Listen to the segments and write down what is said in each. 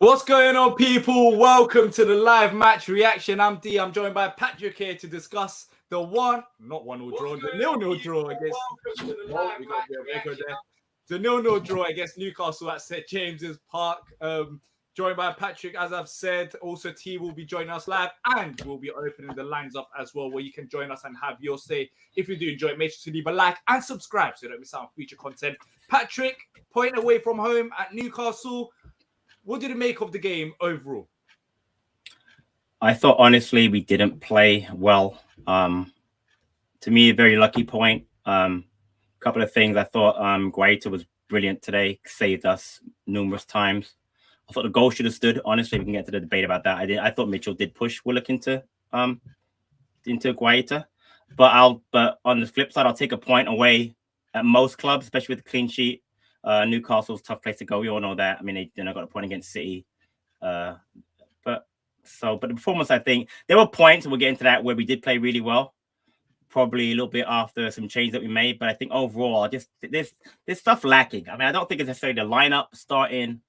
What's going on, people? Welcome to the live match reaction. I'm D. I'm joined by Patrick here to discuss the nil-nil draw against. The nil-nil draw against Newcastle at St James's Park. Joined by Patrick, as I've said. Also, T will be joining us live, and we'll be opening the lines up as well, where you can join us and have your say. If you do enjoy it, make sure to leave a like and subscribe so you don't miss out on future content. Patrick, point away from home at Newcastle. What did you make of the game overall? I thought, honestly, we didn't play well. To me, a very lucky point. A couple of things. I thought Guaita was brilliant today, saved us numerous times. I thought the goal should have stood. Honestly, we can get to the debate about that. I thought Mitchell did push Willock into Guaita. But on the flip side, I'll take a point away at most clubs, especially with the clean sheet. Newcastle's a tough place to go. We all know that. I mean, they got a point against City. But the performance, I think there were points, and we'll get into that, where we did play really well. Probably a little bit after some change that we made, but I think overall, just there's stuff lacking. I mean, I don't think it's necessarily the lineup starting.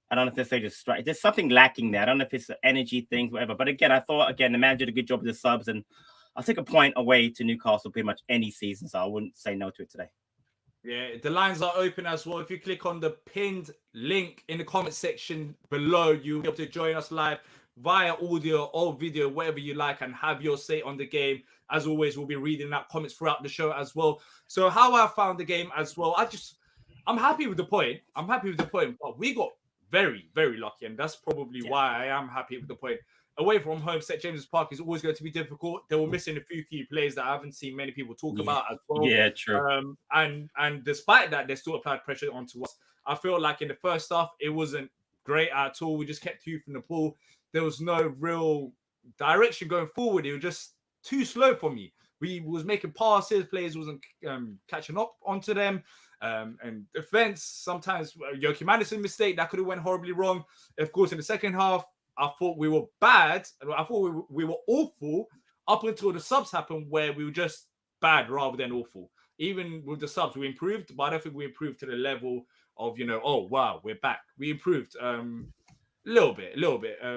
I don't know if necessarily the strike. There's something lacking there. I don't know if it's the energy things, whatever. But again, I thought the manager did a good job with the subs, and I'll take a point away to Newcastle pretty much any season, so I wouldn't say no to it today. Yeah, the lines are open as well. If you click on the pinned link in the comment section below, you'll be able to join us live via audio or video, whatever you like, and have your say on the game. As always, we'll be reading out comments throughout the show as well. So how I found the game as well, I'm happy with the point. But we got very, very lucky, and that's probably why I am happy with the point. Away from home, St James's Park is always going to be difficult. They were missing a few key players that I haven't seen many people talk about as well. Yeah, true. And despite that, they still applied pressure onto us. I feel like in the first half, it wasn't great at all. We just kept from the ball. There was no real direction going forward. It was just too slow for me. We was making passes, players wasn't catching up onto them. And defense, sometimes Joachim Andersen mistake that could have went horribly wrong. Of course, in the second half, I thought we were bad. I thought we were awful up until the subs happened, where we were just bad rather than awful. Even with the subs, we improved, but I don't think we improved to the level of, oh, wow, we're back. We improved a little bit.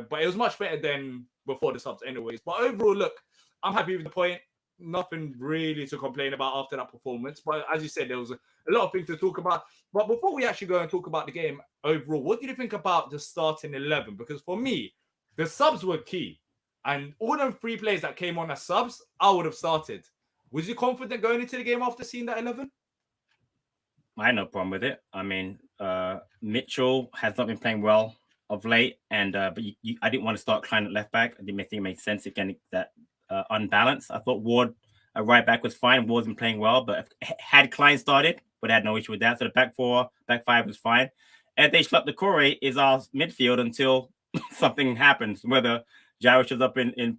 But it was much better than before the subs anyways. But overall, look, I'm happy with the point. Nothing really to complain about after that performance. But as you said, there was a lot of things to talk about. But before we actually go and talk about the game overall, what did you think about the starting 11? Because for me, the subs were key. And all them 3 players that came on as subs, I would have started. Was you confident going into the game after seeing that 11? I had no problem with it. I mean, Mitchell has not been playing well of late, and but I didn't want to start Klein at left back. I didn't think it made sense again that unbalanced. I thought Ward right back was fine. Ward's been playing well, but had Klein started, would have had no issue with that. So the back 5 was fine. And they schluck Doucoure is our midfield until something happens, whether Vieira shows up in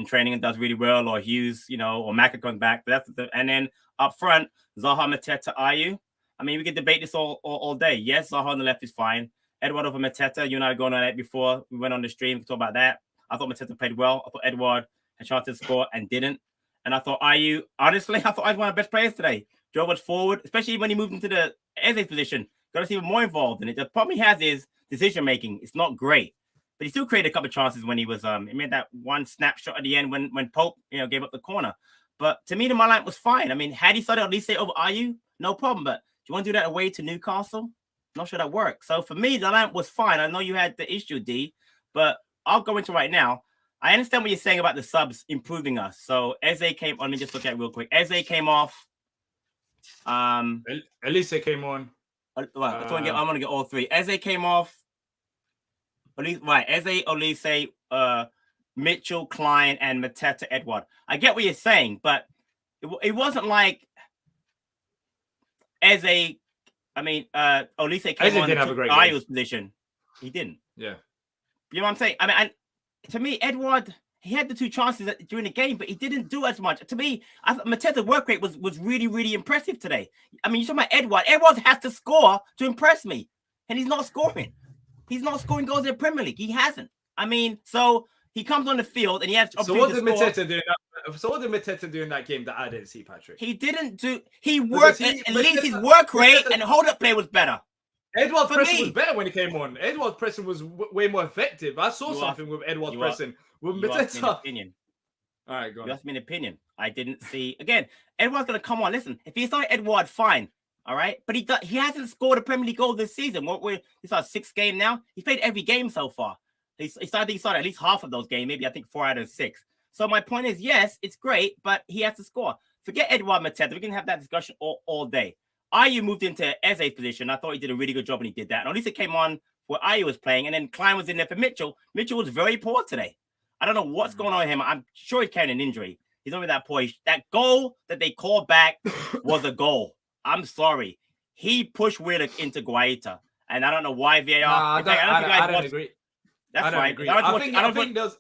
training and does really well, or Hughes, or Maka comes back. And then up front, Zaha, Mateta, Ayew. I mean, we could debate this all day. Yes, Zaha on the left is fine. Edward over Mateta, you and I were going on that before we went on the stream to talk about that. I thought Mateta played well. I thought Edward had a chance to score and didn't. And I thought Ayew, honestly, I thought I was one of the best players today. Drove us forward, especially when he moved into the Eze's position. Got us even more involved in it. The problem he has is decision making. It's not great. But he still created a couple of chances when he was he made that one snapshot at the end when Pope gave up the corner. But to me, the line was fine. I mean, had he started at least say over Ayew, no problem. But do you want to do that away to Newcastle? Not sure that works. So for me, the line was fine. I know you had the issue, D, but I'll go into right now. I understand what you're saying about the subs improving us. So Eze came on. Let me just look at it real quick. Eze came off. Elise came on. I'm gonna get all 3. Eze came off. Eze, Olise, Mitchell, Klein, and Mateta, Edward. I get what you're saying, but it wasn't like Eze. I mean, Olise came on and took Ayew's position. He didn't. Yeah. You know what I'm saying? I mean, to me, Edward, he had the 2 chances during the game, but he didn't do as much. To me, I thought Mateta's work rate was really, really impressive today. I mean, you're talking about Edward. Edward has to score to impress me, and he's not scoring. He's not scoring goals in the Premier League. He hasn't. I mean, so he comes on the field and he has. So what did Mateta do? So what did Mateta do in that game that I didn't see, Patrick? He didn't do. He worked at least his work rate and hold up play was better. Edward's For pressing me. was better when he came on. Edward's pressing was way more effective. I saw You something with Edward's you pressing. With You asked me an Mateta. opinion. All right, go You on. asked me an opinion. I didn't see. Again, Edward's going to come on. Listen, if he started Edward, fine. All right. But he hasn't scored a Premier League goal this season. He's our 6th game now. He's played every game so far. He started at least half of those games, maybe I think 4 out of 6. So my point is, yes, it's great, but he has to score. Forget Edward Mateta. We can have that discussion all day. Ayew moved into Eze's position. I thought he did a really good job when he did that. And at least it came on where Ayew was playing, and then Klein was in there for Mitchell. Mitchell was very poor today. I don't know what's going on with him. I'm sure he's carrying an injury. He's only that poor. That goal that they called back was a goal. I'm sorry. He pushed Willock into Guaita. And I don't know why VAR. I don't agree. That's I don't fine. agree. I think there was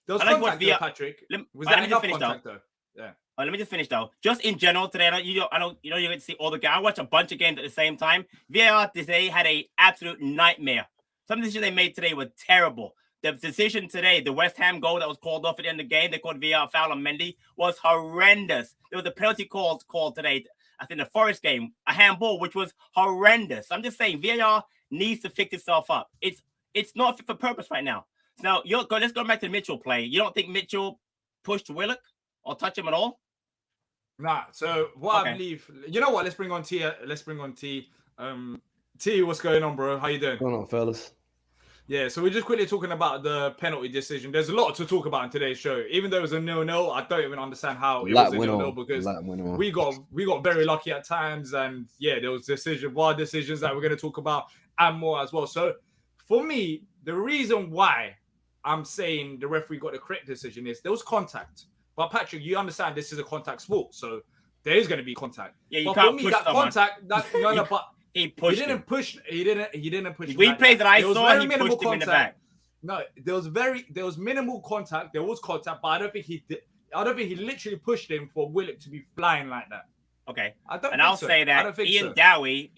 contact there, Patrick. Was that enough contact though? Yeah. Let me just finish though. Just in general today, you don't get to see all the games. I watch a bunch of games at the same time. VAR today had an absolute nightmare. Some of the decisions they made today were terrible. The decision today, the West Ham goal that was called off at the end of the game, they called VAR foul on Mendy, was horrendous. There was a penalty called today, I think the Forest game, a handball, which was horrendous. I'm just saying, VAR needs to fix itself up. It's not fit for purpose right now. Now, let's go back to the Mitchell play. You don't think Mitchell pushed Willock or touch him at all? Nah. So what I believe, you know what? Let's bring on T. T, what's going on, bro? How you doing? What's going on, fellas? Yeah, so we're just quickly talking about the penalty decision. There's a lot to talk about in today's show. Even though it was a 0-0, I don't even understand how it was a 0-0 because we got very lucky at times, and yeah, there was VAR decisions that we're going to talk about and more as well. So for me, the reason why I'm saying the referee got the correct decision is there was contact. But Patrick, you understand this is a contact sport, so there is going to be contact. Yeah, you but can't for me, push that someone. Contact, that no, but he pushed. He didn't push. He didn't push. Replays that I saw, he pushed him in the back. No, there was minimal contact. There was contact, but I don't think he did. I don't think he literally pushed him for Willock to be flying like that. Okay. I'll say that Ian Dowie,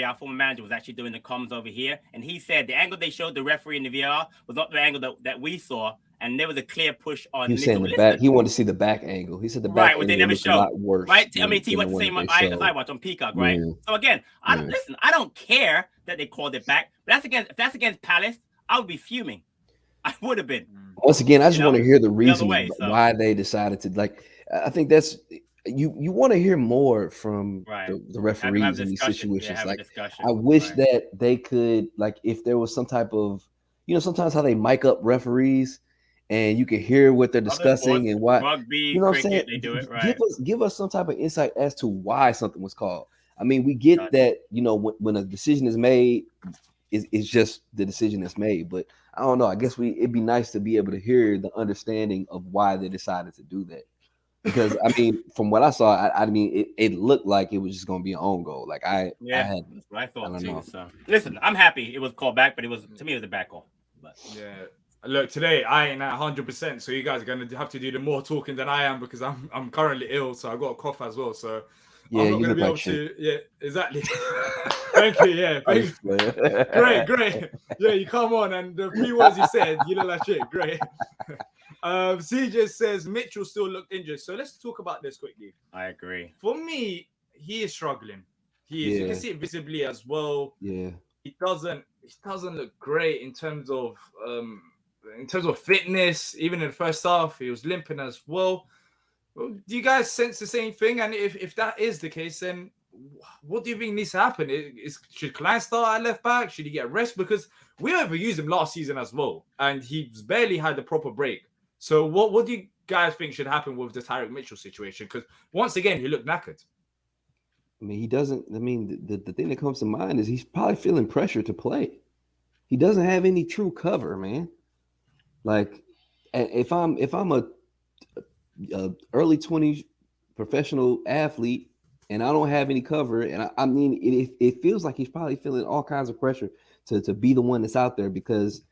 our former manager, was actually doing the comms over here, and he said the angle they showed the referee in the VR was not the angle that we saw, and there was a clear push on. He was saying the back. He wanted to see the back angle. He said the back angle they never looked a lot worse. Right? I mean, T went the same eye as I watch on Peacock, right? Yeah. So again, I don't care that they called it back, but if that's against Palace, I would be fuming. I would have been. Once again, I just want to hear the reason why they decided to I think that's. You want to hear more from the referees in these situations. I wish that they could, if there was some type of, sometimes how they mic up referees and you can hear what they're discussing and why. Rugby, cricket, I'm saying? They do it right. Give us some type of insight as to why something was called. I mean, we get that, when a decision is made, it's just the decision that's made. But I don't know. I guess it'd be nice to be able to hear the understanding of why they decided to do that. Because I mean, from what I saw, it looked like it was just going to be an own goal. I thought too. So listen, I'm happy it was called back, but to me it was a back goal. But yeah, look, today I ain't at 100%, so you guys are going to have to do the more talking than I am because I'm currently ill, so I got a cough as well. So yeah, I'm not going to be able to. Yeah, exactly. Thank you. Yeah, great. Yeah, you come on, and the 3 words you said, you look like shit. Great. CJ says Mitchell still looked injured. So let's talk about this quickly. I agree. For me, he is struggling. He is. Yeah. You can see it visibly as well. Yeah. He doesn't look great in terms of fitness. Even in the first half, he was limping as well. Do you guys sense the same thing? And if that is the case, then what do you think needs to happen? Should Klein start at left back? Should he get a rest? Because we overused him last season as well, and he's barely had a proper break. So what do you guys think should happen with the Tyrick Mitchell situation? Because once again, he looked knackered. I mean, he doesn't. I mean, the thing that comes to mind is he's probably feeling pressure to play. He doesn't have any true cover, man. Like, if I'm a early 20s professional athlete and I don't have any cover, and I mean, it feels like he's probably feeling all kinds of pressure to be the one that's out there because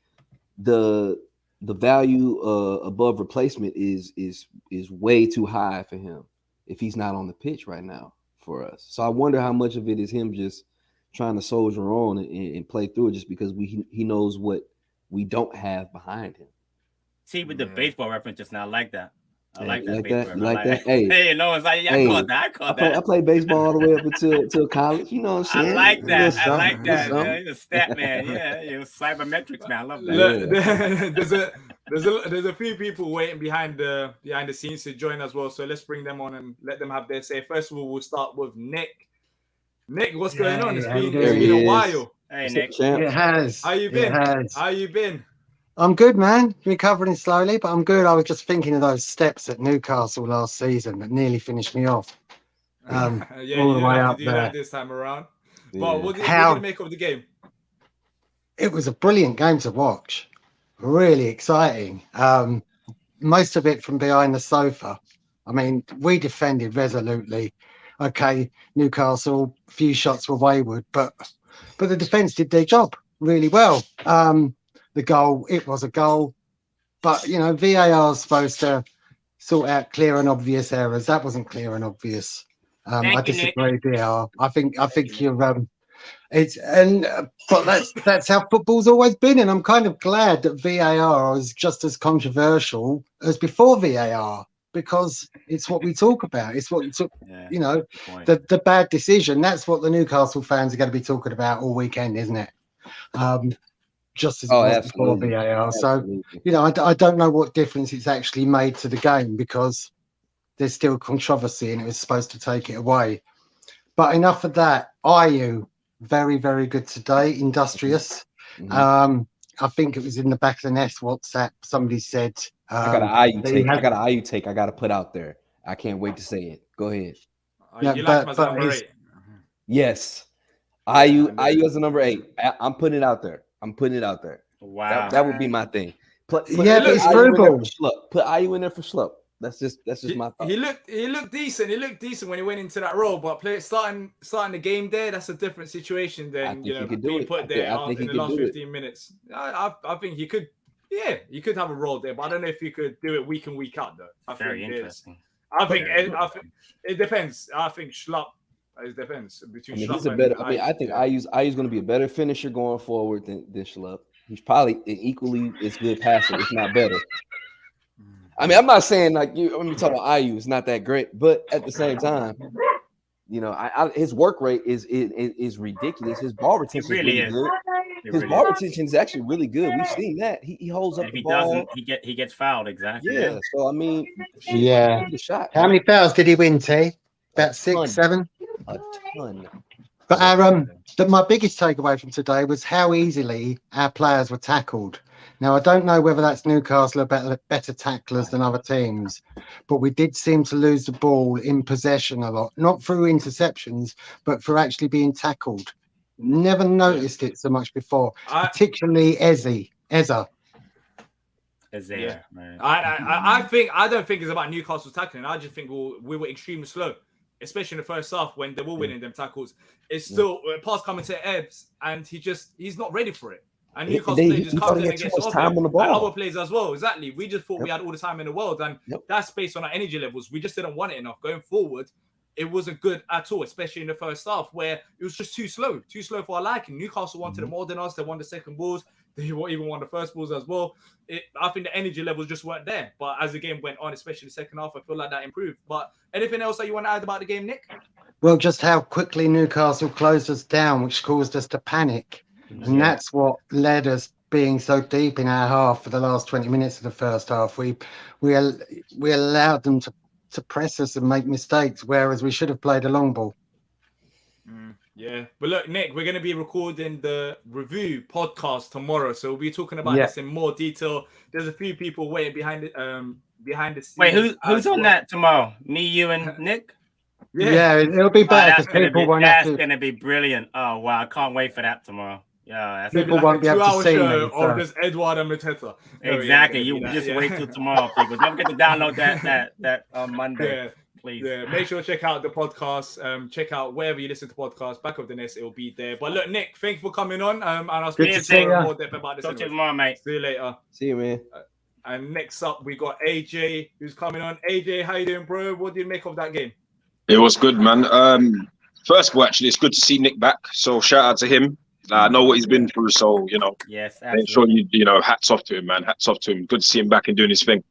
the value above replacement is way too high for him if he's not on the pitch right now for us. So I wonder how much of it is him just trying to soldier on and play through it just because he knows what we don't have behind him. See, with the baseball reference just now, I like that. I like that. Like base that? bird. You I like that? Hey, Hey, no, it's like, yeah, hey, I caught that. I caught that. I played baseball all the way up until college. You know what I'm I saying? like A that. little I something, like a little that. something. Man. You're a stat man. Yeah, you're cybermetrics man. I love that. Look, there's a few people waiting behind the scenes to join as well. So let's bring them on and let them have their say. First of all, we'll start with Nick. Nick, what's going on? It's been a while. Hey, Nick. Champ? It has. How you been? It has. How you been? I'm good, man. Recovering slowly, but I'm good. I was just thinking of those steps at Newcastle last season that nearly finished me off. Yeah, all you the didn't way have up to do there. that this time around. Yeah. But what did you make of the game? It was a brilliant game to watch. Really exciting. Most of it from behind the sofa. I mean, we defended resolutely. Okay, Newcastle, few shots were wayward, but the defence did their job really well. The goal, it was a goal, but you know, VAR is supposed to sort out clear and obvious errors. That wasn't clear and obvious. I disagree, VAR. I think you're but that's how football's always been, and I'm kind of glad that VAR is just as controversial as before VAR, because it's what we talk about. It's what you took, you know, the bad decision. That's what the Newcastle fans are going to be talking about all weekend, isn't it? Just as it was before VAR. So, you know, I don't know what difference it's actually made to the game, because there's still controversy and it was supposed to take it away. But enough of that. Ayew, very, very good today. Industrious. Mhm. I think it was in the back of the nest WhatsApp. Somebody said, I got an Ayew take. I got an Ayew take. I got to put out there. I can't wait to say it. Go ahead. You like him as number 8? Yes. Ayew as a number 8. I'm putting it out there. Wow. That would be my thing. Put it's frugal. Put Ayew in there for Schlupp. That's just my thought. He looked decent. He looked decent when he went into that role, but starting the game there, that's a different situation than being put there in the last 15 minutes. I think he could. Yeah, you could have a role there, but I don't know if you could do it week in, week out though. Very interesting. I think it depends. I think Schlupp. It depends between Schlupp he's a better. I think Ayew's going to be a better finisher going forward than Schlupp. He's probably an equally as good passer, if not better. I mean, I'm not saying like you. When we talk about Ayew, it's not that great, but at the same time, you know, his work rate is ridiculous. His ball retention really is really good. His ball retention is actually really good. We've seen that. He holds up the ball. He gets fouled, exactly. Yeah. So I mean, the shot. How many fouls did he win, T? About 6, 7. A ton. But my biggest takeaway from today was how easily our players were tackled. Now, I don't know whether that's Newcastle are better tacklers than other teams, but we did seem to lose the ball in possession a lot, not through interceptions, but for actually being tackled. Never noticed it so much before, particularly Eza. Yeah. I don't think it's about Newcastle's tackling. I just think we were extremely slow, especially in the first half when they were winning them tackles. It's still pass coming to Ebbs, and he's not ready for it. And Newcastle just comes in and gets off time on the ball. And other players as well. Exactly. We just thought we had all the time in the world, and that's based on our energy levels. We just didn't want it enough. Going forward, it wasn't good at all, especially in the first half where it was just too slow for our liking. Newcastle wanted it more than us. They won the second balls. They even won the first balls as well. I think the energy levels just weren't there. But as the game went on, especially the second half, I feel like that improved. But anything else that you want to add about the game, Nick? Well, just how quickly Newcastle closed us down, which caused us to panic. And that's what led us being so deep in our half for the last 20 minutes of the first half. We allowed them to press us and make mistakes, whereas we should have played a long ball. Yeah. But look, Nick, we're going to be recording the review podcast tomorrow. So we'll be talking about this in more detail. There's a few people waiting behind the scenes. Wait, who's on that tomorrow? Me, you, and Nick? Yeah, it'll be better because people won't have to. That's going to be brilliant. Oh, wow. I can't wait for that tomorrow. Yeah, people won't be able to see me. Or just Edward and Mateta. Exactly. You just wait till tomorrow, people. Don't forget to download that on Monday, please. Yeah, make sure to check out the podcast. Check out wherever you listen to podcasts. Back of the Nest, it will be there. But look, Nick, thanks for coming on. And I'll speak to you more depth about this. Talk to you tomorrow, mate. See you later. See you, man. And next up, we got AJ, who's coming on. AJ, how you doing, bro? What do you make of that game? It was good, man. First of all, actually, it's good to see Nick back. So shout out to him. I know what he's been through, so yes, make sure hats off to him, man. Hats off to him. Good to see him back and doing his thing.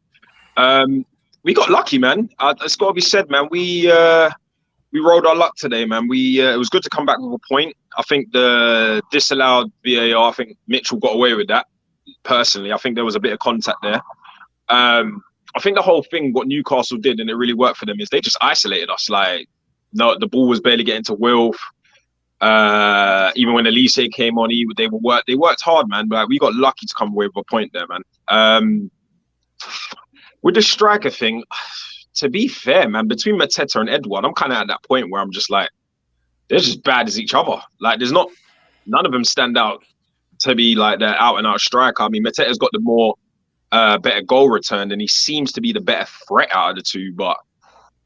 we got lucky, man. It's got to be said, man. We rode our luck today, man. It was good to come back with a point. I think the disallowed VAR, I think Mitchell got away with that. Personally, I think there was a bit of contact there. I think the whole thing, what Newcastle did, and it really worked for them, is they just isolated us. Like, no, the ball was barely getting to Wilf. Even when Elise came on, they worked hard, man. But we got lucky to come away with a point there, man. With the striker thing, to be fair, man, between Mateta and Edouard, I'm kind of at that point where I'm just like, they're just bad as each other. Like, none of them stand out to be like the out and out striker. I mean, Mateta's got the more better goal return, and he seems to be the better threat out of the two. But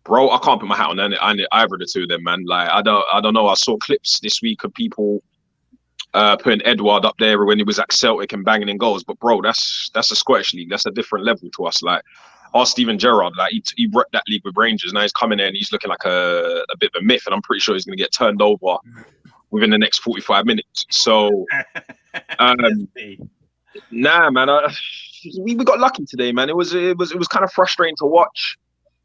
bro, I can't put my hat on either of the two of them, man. Like, I don't know. I saw clips this week of people putting Edouard up there when he was at Celtic and banging in goals. But bro, that's a Scottish league. That's a different level to us. Like, our Steven Gerrard, like he wrecked that league with Rangers. Now he's coming in and he's looking like a bit of a myth, and I'm pretty sure he's going to get turned over within the next 45 minutes. So, nah, man, we got lucky today, man. It was kind of frustrating to watch,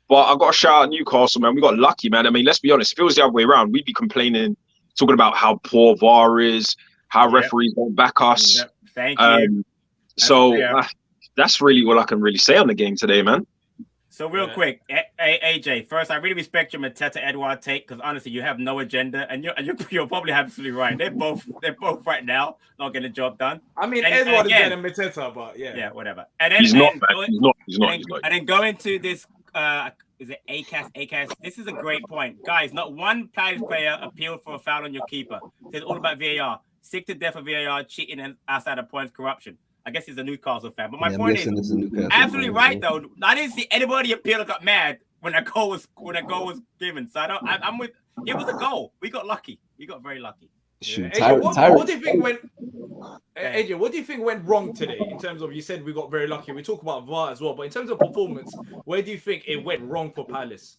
but I got to shout out Newcastle, man. We got lucky, man. I mean, let's be honest. If it was the other way around, we'd be complaining, talking about how poor VAR is, how referees don't back us. Yep. Thank you. That's really all I can really say on the game today, man. So real quick, AJ, first, I really respect your Mateta Edouard take, because honestly, you have no agenda, and you're probably absolutely right. They're both right now not getting the job done. I mean, Edouard is better than Mateta, but yeah, whatever. And then he's not. And then going to this, is it ACAS? This is a great point, guys. Not one player appealed for a foul on your keeper. It's all about VAR. Sick to death of VAR, cheating and outside of points, corruption. I guess he's a Newcastle fan, but my point is absolutely right though. I didn't see anybody appeal or got mad when that goal was given. So I'm with. It was a goal. We got lucky. We got very lucky. Shoot, AJ, what do you think went? AJ, what do you think went wrong today in terms of, you said we got very lucky. We talk about VAR as well, but in terms of performance, where do you think it went wrong for Palace?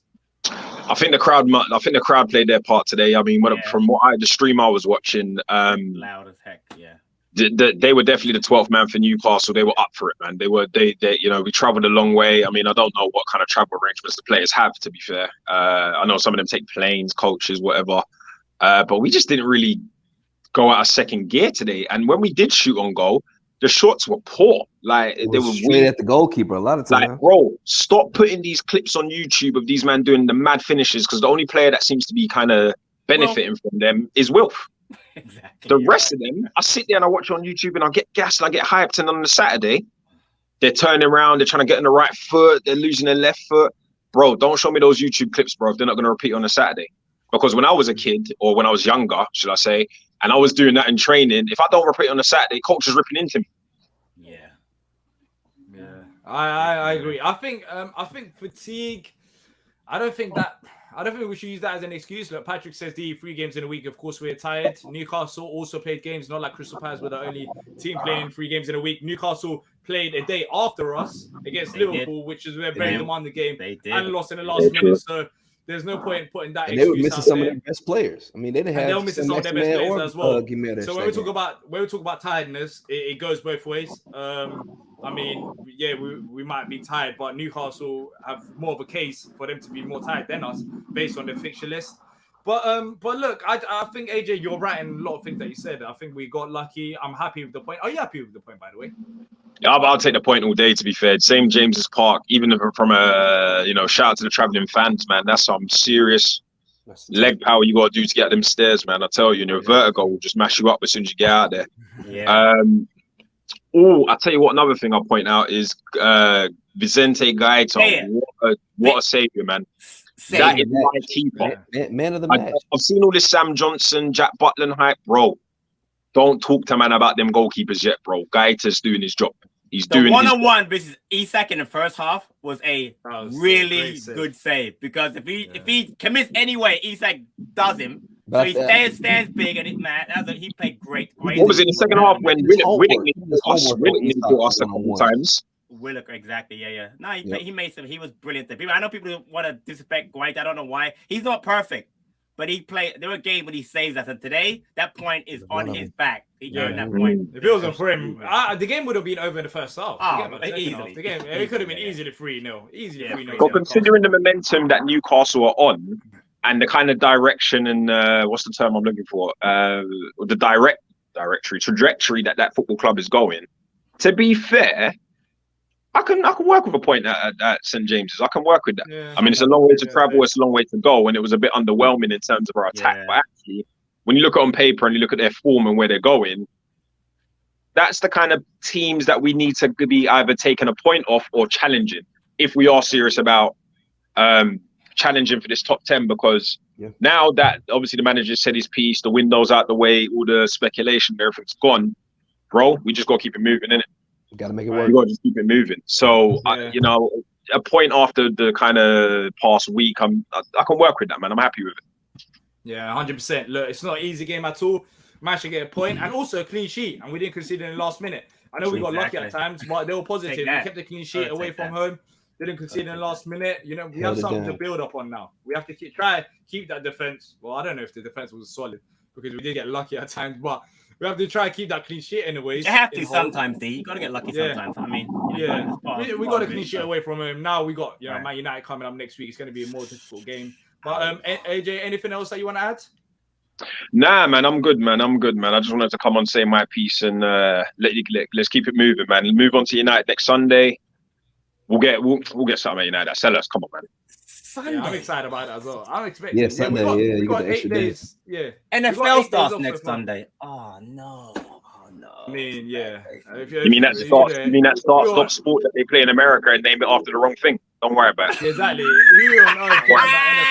I think the crowd played their part today. I mean, from the stream I was watching, loud as heck, yeah. They were definitely the 12th man for Newcastle. They were up for it, man. They we traveled a long way. I mean, I don't know what kind of travel arrangements the players have, to be fair. I know some of them take planes, coaches, whatever. But we just didn't really go out of second gear today. And when we did shoot on goal, the shots were poor. Like, they were straight at the goalkeeper a lot of times. Like, bro, stop putting these clips on YouTube of these men doing the mad finishes, because the only player that seems to be kind of benefiting from them is Wilf. Exactly. The rest of them, I sit there and I watch on YouTube and I get gassed and I get hyped. And on the Saturday, they're turning around, they're trying to get on the right foot, they're losing their left foot. Bro, don't show me those YouTube clips, bro, if they're not going to repeat on a Saturday. Because when I was a kid, or when I was younger, should I say, and I was doing that in training, if I don't repeat on a Saturday, coach is ripping into me. Yeah, I agree. I think fatigue. I don't think we should use that as an excuse. Look, Patrick says the 3 games in a week. Of course, we're tired. Newcastle also played games, not like Crystal Palace were the only team playing 3 games in a week. Newcastle played a day after us against Liverpool, which is a very demanding game, and lost in the last minute. So there's no point in putting that excuse out there. They were missing some of their best players. I mean, they didn't have. They were missing some of their best players as well. So when we talk about tiredness, it goes both ways. I mean, yeah, we might be tired, but Newcastle have more of a case for them to be more tired than us based on their fixture list. But look, I think, AJ, you're right in a lot of things that you said. I think we got lucky. I'm happy with the point. Are you happy with the point, by the way? Yeah, I'll take the point all day, to be fair. Same James's Park, even from a, shout out to the travelling fans, man. That's some serious leg power you got to do to get them stairs, man. I tell you, vertigo will just mash you up as soon as you get out there. Yeah. I'll tell you what, another thing I'll point out is Vicente Gaeta. What a savior, man. That is my keeper. Man of the match. I've seen all this Sam Johnson, Jack Butland hype, bro. Don't talk to man about them goalkeepers yet, bro. Gaeta's doing his job. He's doing one-on-one versus Isak in the first half was a really good save, because if he commits anyway, Isak does him. So he stands big, and he played great. What was it in the second half when Willock got us a couple times? Willock, exactly, yeah. No, he made some. He was brilliant. I know people want to disrespect White. I don't know why. He's not perfect, but he played. There were games when he saves us, and today that point is on his them. back. He earned that Mm. point. If it wasn't for him, the game would have been over in the first half. Oh, Forget about the second easily. half. The game, it could have been Easily, easily 3-0. Easily Yeah, 3-0. But considering the momentum that Newcastle are on and the kind of direction and what's the term I'm looking for? The trajectory that football club is going. To be fair, I can work with a point at St James's. I can work with that. Yeah. I mean, it's a long way to travel. It's a long way to go, and it was a bit underwhelming in terms of our attack. Yeah. But actually, when you look at it on paper and you look at their form and where they're going, that's the kind of teams that we need to be either taking a point off or challenging if we are serious about challenging for this top 10. Because now that obviously the manager said his piece, the window's out the way, all the speculation, everything's gone, bro. We just got to keep it moving, innit? Got to make it work. We got to just keep it moving. So, a point after the kind of past week, I can work with that, man. I'm happy with it. Yeah, 100%. Look, it's not an easy game at all. Managed to get a point and also a clean sheet, and we didn't concede in the last minute. I know we got lucky at times, but they were positive. We kept the clean sheet away from home. Didn't concede in the last minute. You know, we have something to build up on now. We have to keep that defense. Well, I don't know if the defense was solid because we did get lucky at times, but we have to try and keep that clean sheet anyways. You have to sometimes, D. You got to get lucky sometimes. I mean, we got a clean sheet away from him. Now we got Man United coming up next week. It's going to be a more difficult game. But AJ, anything else that you want to add? Nah, man, I'm good, man. I just wanted to come on, say my piece, and let's keep it moving, man. Move on to United next Sunday. We'll get something at United. Sell us, come on, man. Sunday. Yeah, I'm excited about that as well. I'm expecting. Yeah, Sunday. We got 8 days. Yeah. NFL starts next Sunday. Oh no. I mean, yeah. You mean that start-stop sport that they play in America and name it after the wrong thing? Don't worry about it. Exactly. Who on earth cares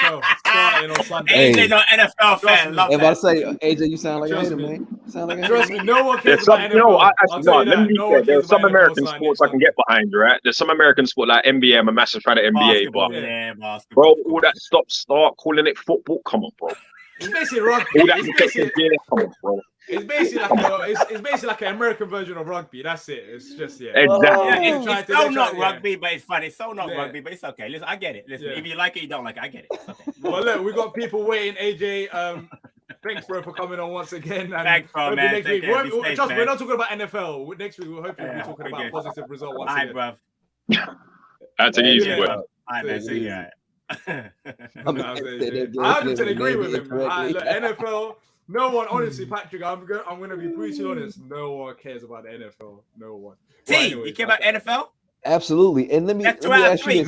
about NFL starting on Sunday? AJ, not NFL fan. Love if that. I say AJ, you sound like a hater, man. Trust me, no one cares about NFL. There's some American sports I can get behind, right? There's some American sport like NBA. I'm a massive fan of NBA, but bro, all that start calling it football. Come on, bro. It's basically rugby. Come on, bro. It's basically like an American version of rugby. That's it. It's just Exactly. It's so not rugby, but it's funny. It's so not rugby, but it's okay. Listen, I get it. Listen, if you like it, you don't like it. I get it. It's okay. Well, look, we got people waiting. AJ, thanks, bro, for coming on once again. And thanks, bro, man. Next week, we're not talking about NFL. Next week, we'll hopefully be talking about a positive result once again. Bro. That's an easy one. All right, man. See you. I 100% agree with him. Look, NFL. No one, honestly, Patrick, I'm gonna be brutally honest. No one cares about the NFL. No one. You care about NFL? Absolutely. And let me ask you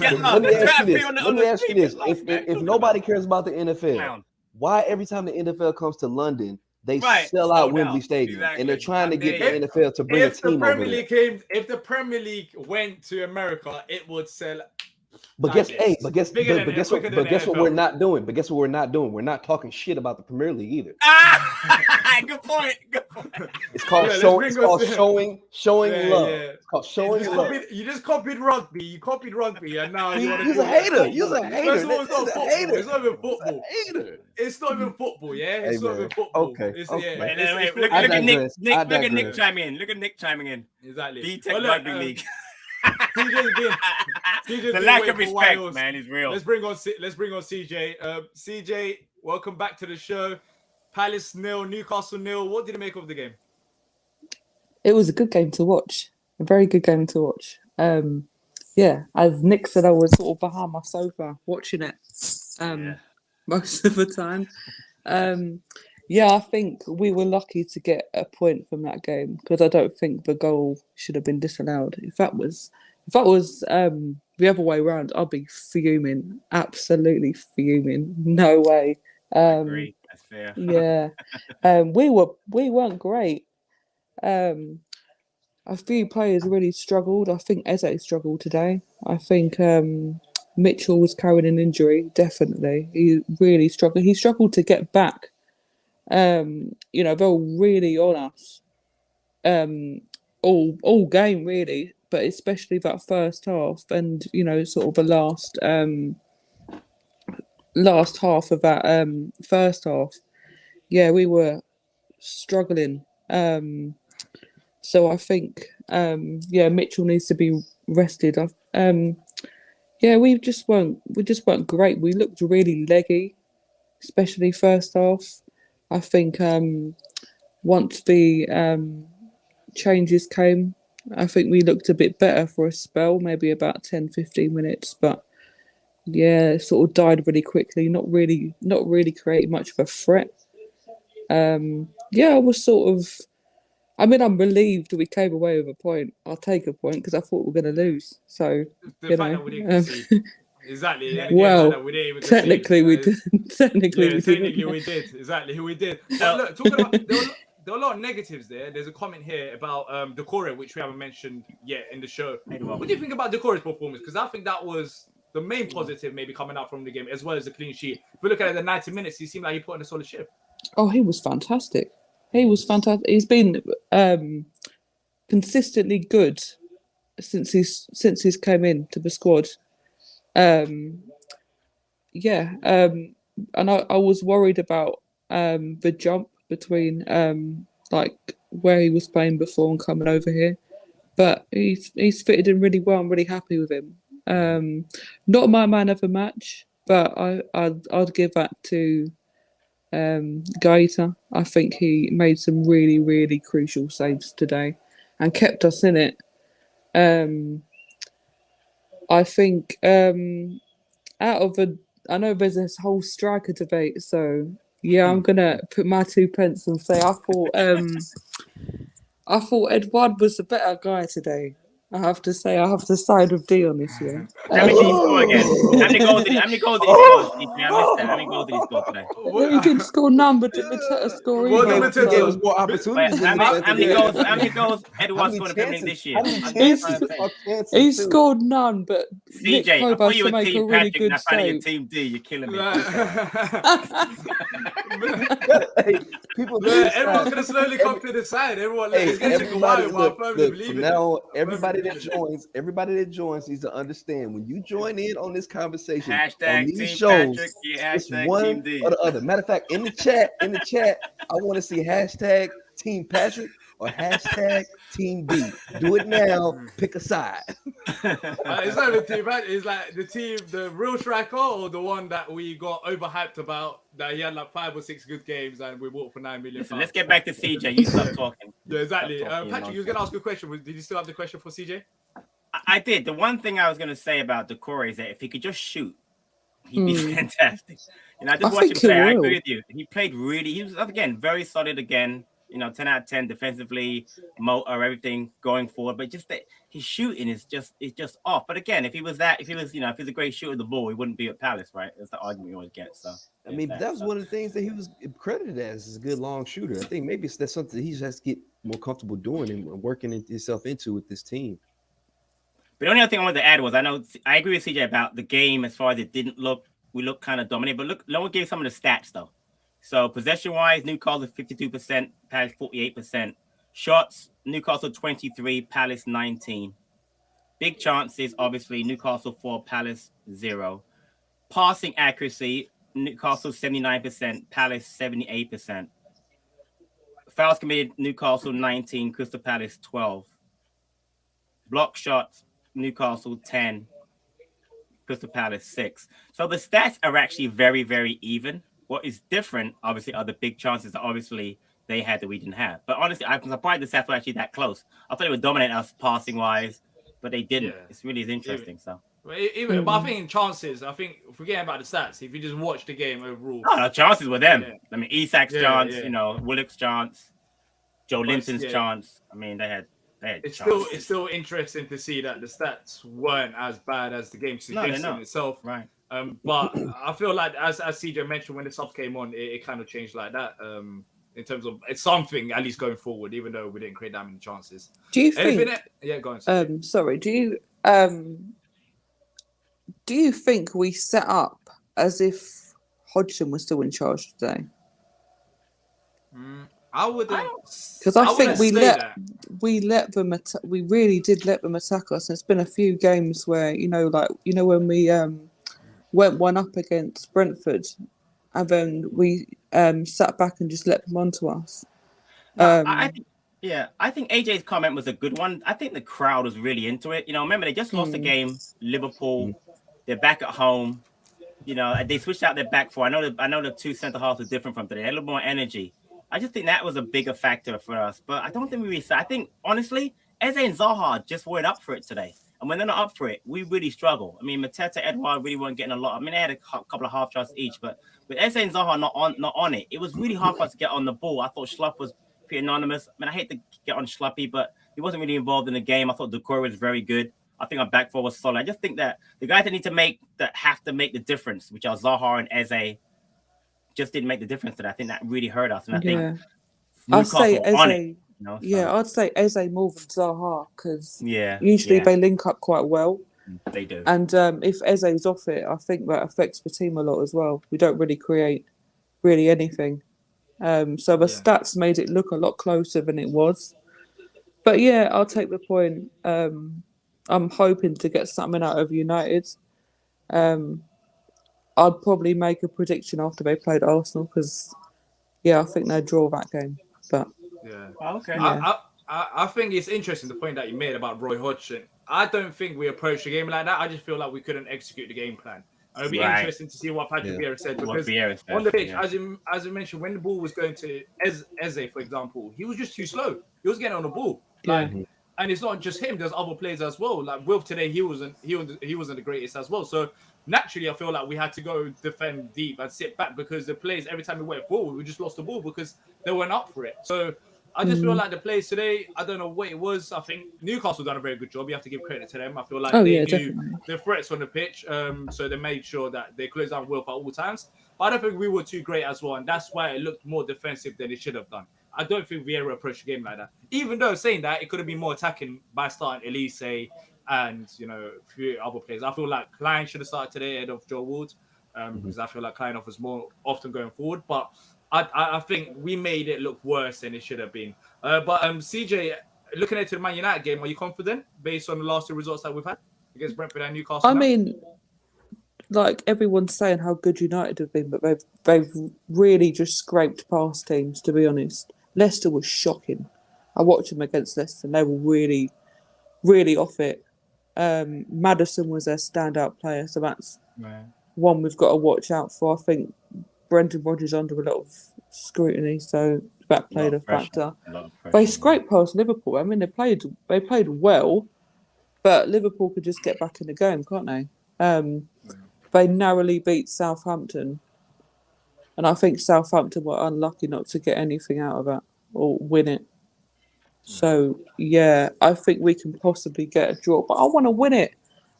this. If nobody cares about the NFL, why every time the NFL comes to London, they sell out Wembley Stadium and they're trying to get the NFL to bring a team over there? If the Premier League went to America, it would sell. But guess what we're not doing? We're not talking shit about the Premier League either. Good point. It's called showing love. It's called showing love. You just copied rugby. You copied rugby, and now you're a hater. You're a hater. It's not even football. It's not even football. Yeah, it's not even football. Okay. Look at Nick chiming in. Look at Nick chiming in. Exactly. B-Tech Rugby League. CJ's the lack of respect, man, is real. Let's bring on CJ. CJ, welcome back to the show. Palace 0, Newcastle 0. What did you make of the game? It was a good game to watch. A very good game to watch. As Nick said, I was sort of behind my sofa watching it most of the time. I think we were lucky to get a point from that game because I don't think the goal should have been disallowed. If that was the other way around, I'd be fuming, absolutely fuming. No way. I agree. That's fair. Yeah, we weren't great. A few players really struggled. I think Eze struggled today. I think Mitchell was carrying an injury. Definitely, he really struggled. He struggled to get back. They were really on us all game really, but especially that first half and sort of the last half of that first half. We were struggling. So I think Mitchell needs to be rested. We just weren't great. We looked really leggy. especially first half. I think once the changes came, I think we looked a bit better for a spell, maybe about 10, 15 minutes. But yeah, it sort of died really quickly. Not really creating much of a threat. I was sort of. I mean, I'm relieved we came away with a point. I'll take a point because I thought we were going to lose. So, The you fact know, that we didn't concede. Exactly. And well, like we didn't even technically we did. Technically we did. Exactly, we did. But look, talking about there were a lot of negatives there. There's a comment here about Doucoure, which we haven't mentioned yet in the show. What do you think about Doucoure's performance? Because I think that was the main positive maybe coming out from the game, as well as the clean sheet. If we look at it, the 90 minutes, he seemed like he put in a solid shift. Oh, he was fantastic. He was fantastic. He's been consistently good since he's come into the squad. And I was worried about the jump between like where he was playing before and coming over here, but he's fitted in really well. I'm really happy with him. Not my man of the match, but I'd give that to Gaeta. I think he made some really, really crucial saves today and kept us in it. I think I know there's this whole striker debate, so yeah, I'm gonna put my 2 pence and say I thought Edouard was a better guy today. I have to say, I have to side with D on this year. How many goals did he score? I missed that. How many goals did he score today? He didn't score none, but didn't score either. There was more opportunities. How many goals Edouard scored in the Premier League this year? He scored none, but CJ, I thought you were Team Patrick, and I found out you're Team D. You're killing me. Everyone's gonna slowly come to the side. From now, everybody that joins needs to understand when you join in on this conversation on these Team shows, Patrick, it's hashtag one Team D. or the other. Matter of fact, in the chat, I want to see hashtag Team Patrick or hashtag Team D. Do it now. Pick a side. It's not the team, right? It's like the real striker, or the one that we got overhyped about, that he had like 5 or 6 good games and we bought for £9 million. Listen, let's get back to CJ. You stop talking. Yeah, exactly. Patrick, you were going to ask a question. Did you still have the question for CJ? I did. The one thing I was going to say about Doucoure is that if he could just shoot, he'd be fantastic. I just watched him play. I agree with you. He played he was, again, very solid again. 10 out of 10 defensively, motor, everything going forward. But just that his shooting is just off. But again, if he was a great shooter of the ball, he wouldn't be at Palace, right? That's the argument you always get. So that was one of the things that he was credited as a good long shooter. I think maybe that's something he just has to get more comfortable doing and working himself into with this team. But the only other thing I wanted to add was I agree with CJ about the game as far as we looked kind of dominant. But look, let me give you some of the stats though. So possession-wise, Newcastle 52%, Palace 48%. Shots, Newcastle 23, Palace 19. Big chances, obviously, Newcastle 4, Palace 0. Passing accuracy, Newcastle 79%, Palace 78%. Fouls committed, Newcastle 19, Crystal Palace 12. Block shots, Newcastle 10, Crystal Palace 6. So the stats are actually very, very even. What is different, obviously, are the big chances that obviously they had that we didn't have. But honestly, I'm surprised the stats were actually that close. I thought they would dominate us passing-wise, but they didn't. Yeah. It's really interesting. But I think in chances, forgetting about the stats, if you just watch the game overall. No, chances were them. Yeah. I mean, Isak's chance, Willock's chance, Joelinton's chance. I mean, they had it's still interesting to see that the stats weren't as bad as the game suggests in itself. Right. But I feel like, as CJ mentioned, when the subs came on, it kind of changed like that. In terms of it's something at least going forward, even though we didn't create that many chances. Do you think? go on. Sorry. Do you think we set up as if Hodgson was still in charge today? I wouldn't, because I think we really did let them attack us. It's been a few games where when we went one up against Brentford, and then we sat back and just let them onto us. I think AJ's comment was a good one. I think the crowd was really into it. Remember they just lost the game. Liverpool, they're back at home. you know, they switched out their back four. I know the two centre halves are different from today. They had a little more energy. I just think that was a bigger factor for us. But I don't think we really. I think honestly, Eze and Zaha just weren't up for it today. And when they're not up for it, we really struggle. I mean, Mateta, Edouard really weren't getting a lot. I mean, they had a couple of half shots each, but with Eze and Zaha not on it, it was really hard for us to get on the ball. I thought Schlupp was pretty anonymous. I mean, I hate to get on Schluppy, but he wasn't really involved in the game. I thought Doucoure was very good. I think our back four was solid. I just think that the guys that have to make the difference, which are Zaha and Eze, just didn't make the difference today. I think that really hurt us. And I think Newcastle I'd say Eze. on it. You know, so. Yeah, I'd say Eze more than Zaha because usually they link up quite well. They do. And if Eze's off it, I think that affects the team a lot as well. We don't really create anything. So the stats made it look a lot closer than it was. But yeah, I'll take the point. I'm hoping to get something out of United. I'd probably make a prediction after they played Arsenal because, I think they'd draw that game. But okay. I think it's interesting the point that you made about Roy Hodgson. I don't think we approached the game like that. I just feel like we couldn't execute the game plan. It'll be interesting to see what Patrick Vieira said because on the pitch, as you mentioned, when the ball was going to Eze, for example, he was just too slow. He was getting on the ball, and it's not just him. There's other players as well. Like Wilf today, he wasn't the greatest as well. So naturally, I feel like we had to go defend deep and sit back because the players every time we went forward, we just lost the ball because they weren't up for it. So I just feel like the players today, I don't know what it was. I think Newcastle done a very good job. You have to give credit to them. I feel like they knew definitely the threats on the pitch, so they made sure that they closed down Wilf at all times. But I don't think we were too great as well, and that's why it looked more defensive than it should have done. I don't think Vieira approached the game like that. Even though saying that, it could have been more attacking by starting Elise and a few other players. I feel like Klein should have started today ahead of Joe Ward because I feel like Klein offers more often going forward. But I think we made it look worse than it should have been. But CJ, looking into the Man United game, are you confident based on the last two results that we've had against Brentford and Newcastle? I mean, like everyone's saying how good United have been, but they've really just scraped past teams, to be honest. Leicester was shocking. I watched them against Leicester and they were really, really off it. Maddison was their standout player, so that's one we've got to watch out for. I think Brendan Rodgers under a lot of scrutiny, so that played a factor. They scraped past Liverpool. I mean, they played well, but Liverpool could just get back in the game, can't they? They narrowly beat Southampton, and I think Southampton were unlucky not to get anything out of that or win it. So I think we can possibly get a draw, but I want to win it.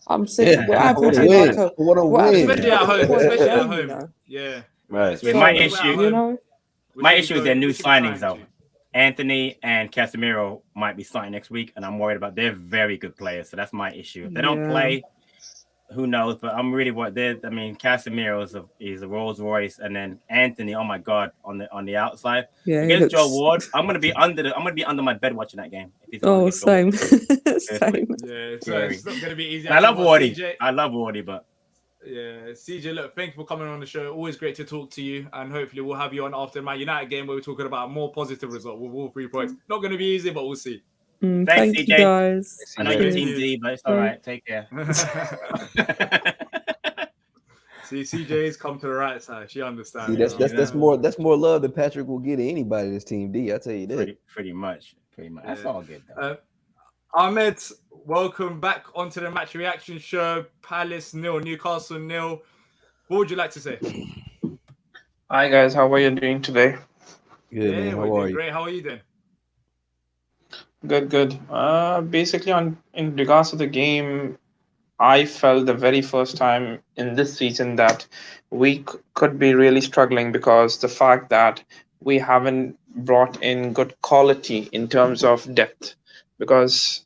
I'm sick. We're averaging especially at home. Yeah. Right. Yeah, my issue is their new signings though. Anthony and Casemiro might be starting next week, and I'm worried about. They're very good players, so that's my issue. If they don't play, who knows? But I'm really worried. I mean, Casemiro is a Rolls Royce, and then Anthony. Oh my God, on the outside. Yeah, against Joe Ward, I'm gonna be under my bed watching that game. Same. Same. Yeah, so it's not gonna be easy. I love Wardy, but. Yeah, CJ, look, thank you for coming on the show. Always great to talk to you, and hopefully we'll have you on after the Man United game where we're talking about a more positive result with all 3 points. Not going to be easy, but we'll see. Thanks, CJ. You guys. I know you're Team D, but it's all right. Take care. See, CJ's come to the right side. She understands. See, that's more love than Patrick will get anybody this Team D. I tell you that. Pretty much. That's all good though. Ahmed, welcome back onto the Match Reaction Show. Palace 0, Newcastle 0. What would you like to say? Hi guys, how are you doing today? Good, man. How are you? Great. How are you doing? Good. Basically, in regards to the game, I felt the very first time in this season that we could be really struggling because the fact that we haven't brought in good quality in terms of depth. Because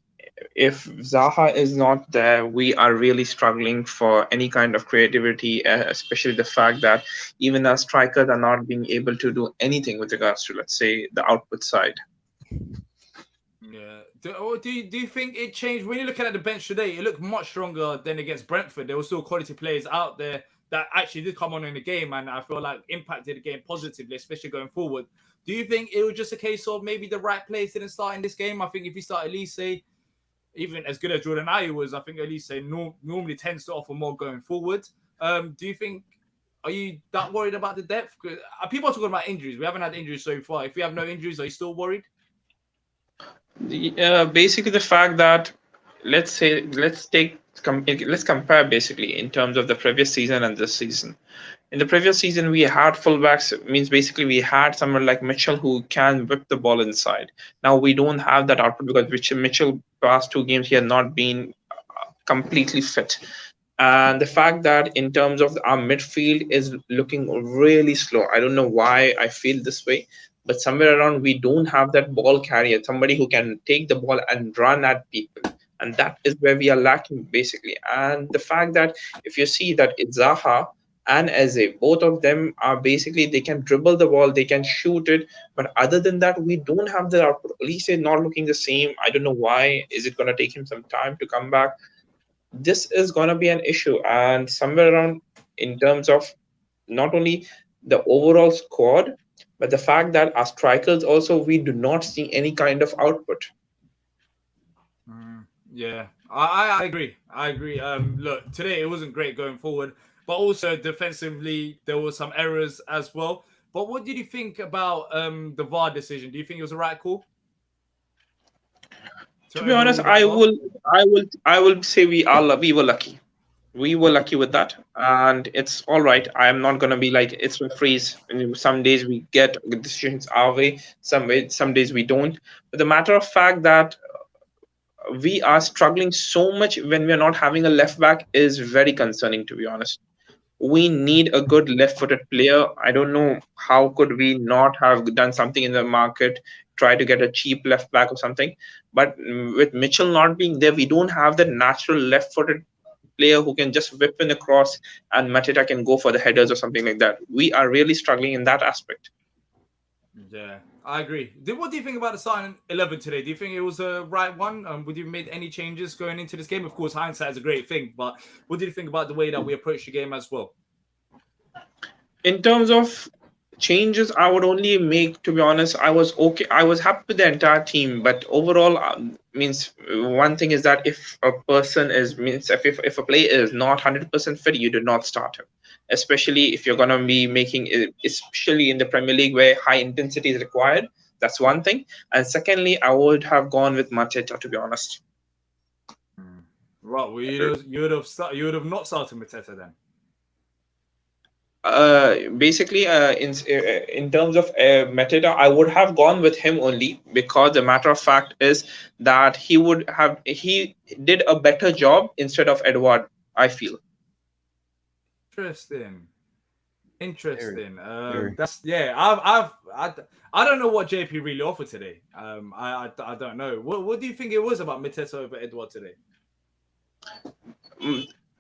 if Zaha is not there, we are really struggling for any kind of creativity, especially the fact that even our strikers are not being able to do anything with regards to, let's say, the output side. Yeah. Do you think it changed? When you're looking at the bench today, it looked much stronger than against Brentford. There were still quality players out there that actually did come on in the game, and I feel like impacted the game positively, especially going forward. Do you think it was just a case of maybe the right players didn't start in this game? I think if you start Elise, even as good as Jordan Ayew was, I think Elise normally tends to offer more going forward. Do you think? Are you that worried about the depth? People are talking about injuries. We haven't had injuries so far. If we have no injuries, are you still worried? Basically, the fact that let's compare basically in terms of the previous season and this season. In the previous season, we had fullbacks, means basically we had someone like Mitchell who can whip the ball inside. Now we don't have that output because Mitchell past 2 games he had not been completely fit. And the fact that in terms of our midfield is looking really slow. I don't know why I feel this way, but somewhere around we don't have that ball carrier, somebody who can take the ball and run at people. And that is where we are lacking basically. And the fact that if you see that Zaha and Eze, both of them are basically, they can dribble the ball, they can shoot it. But other than that, we don't have the output. Elise is not looking the same. I don't know why. Is it going to take him some time to come back? This is going to be an issue. And somewhere around in terms of not only the overall squad, but the fact that our strikers also, we do not see any kind of output. Yeah, I agree. Look, today it wasn't great going forward, but also defensively there were some errors as well. But what did you think about the VAR decision? Do you think it was the right call? To be honest, I will say we were lucky. We were lucky with that, and it's all right. I am not gonna be like it's referees. Some days we get decisions our way, some days we don't. But the matter of fact that we are struggling so much when we are not having a left back is very concerning, to be honest. We need a good left-footed player. I don't know how could we not have done something in the market, try to get a cheap left back or something. But with Mitchell not being there, we don't have the natural left-footed player who can just whip in across and Mateta can go for the headers or something like that. We are really struggling in that aspect. Yeah, I agree. What do you think about the starting 11 today? Do you think it was a right one? Would you have made any changes going into this game? Of course, hindsight is a great thing, but what do you think about the way that we approached the game as well? In terms of changes, I would only make, to be honest, I was okay. I was happy with the entire team, but overall, means one thing is that if a person is, means if a player is not 100% fit, you do not start him. Especially if you're going to be making, especially in the Premier League where high intensity is required. That's one thing. And secondly, I would have gone with Mateta, to be honest. Right, well, you would have not started Mateta then. Basically, in terms of Mateta, I would have gone with him only because the matter of fact is that he did a better job instead of Edward, I feel. Interesting. That's I don't know what JP really offered today. I don't know. What do you think it was about Mateta over Edward today?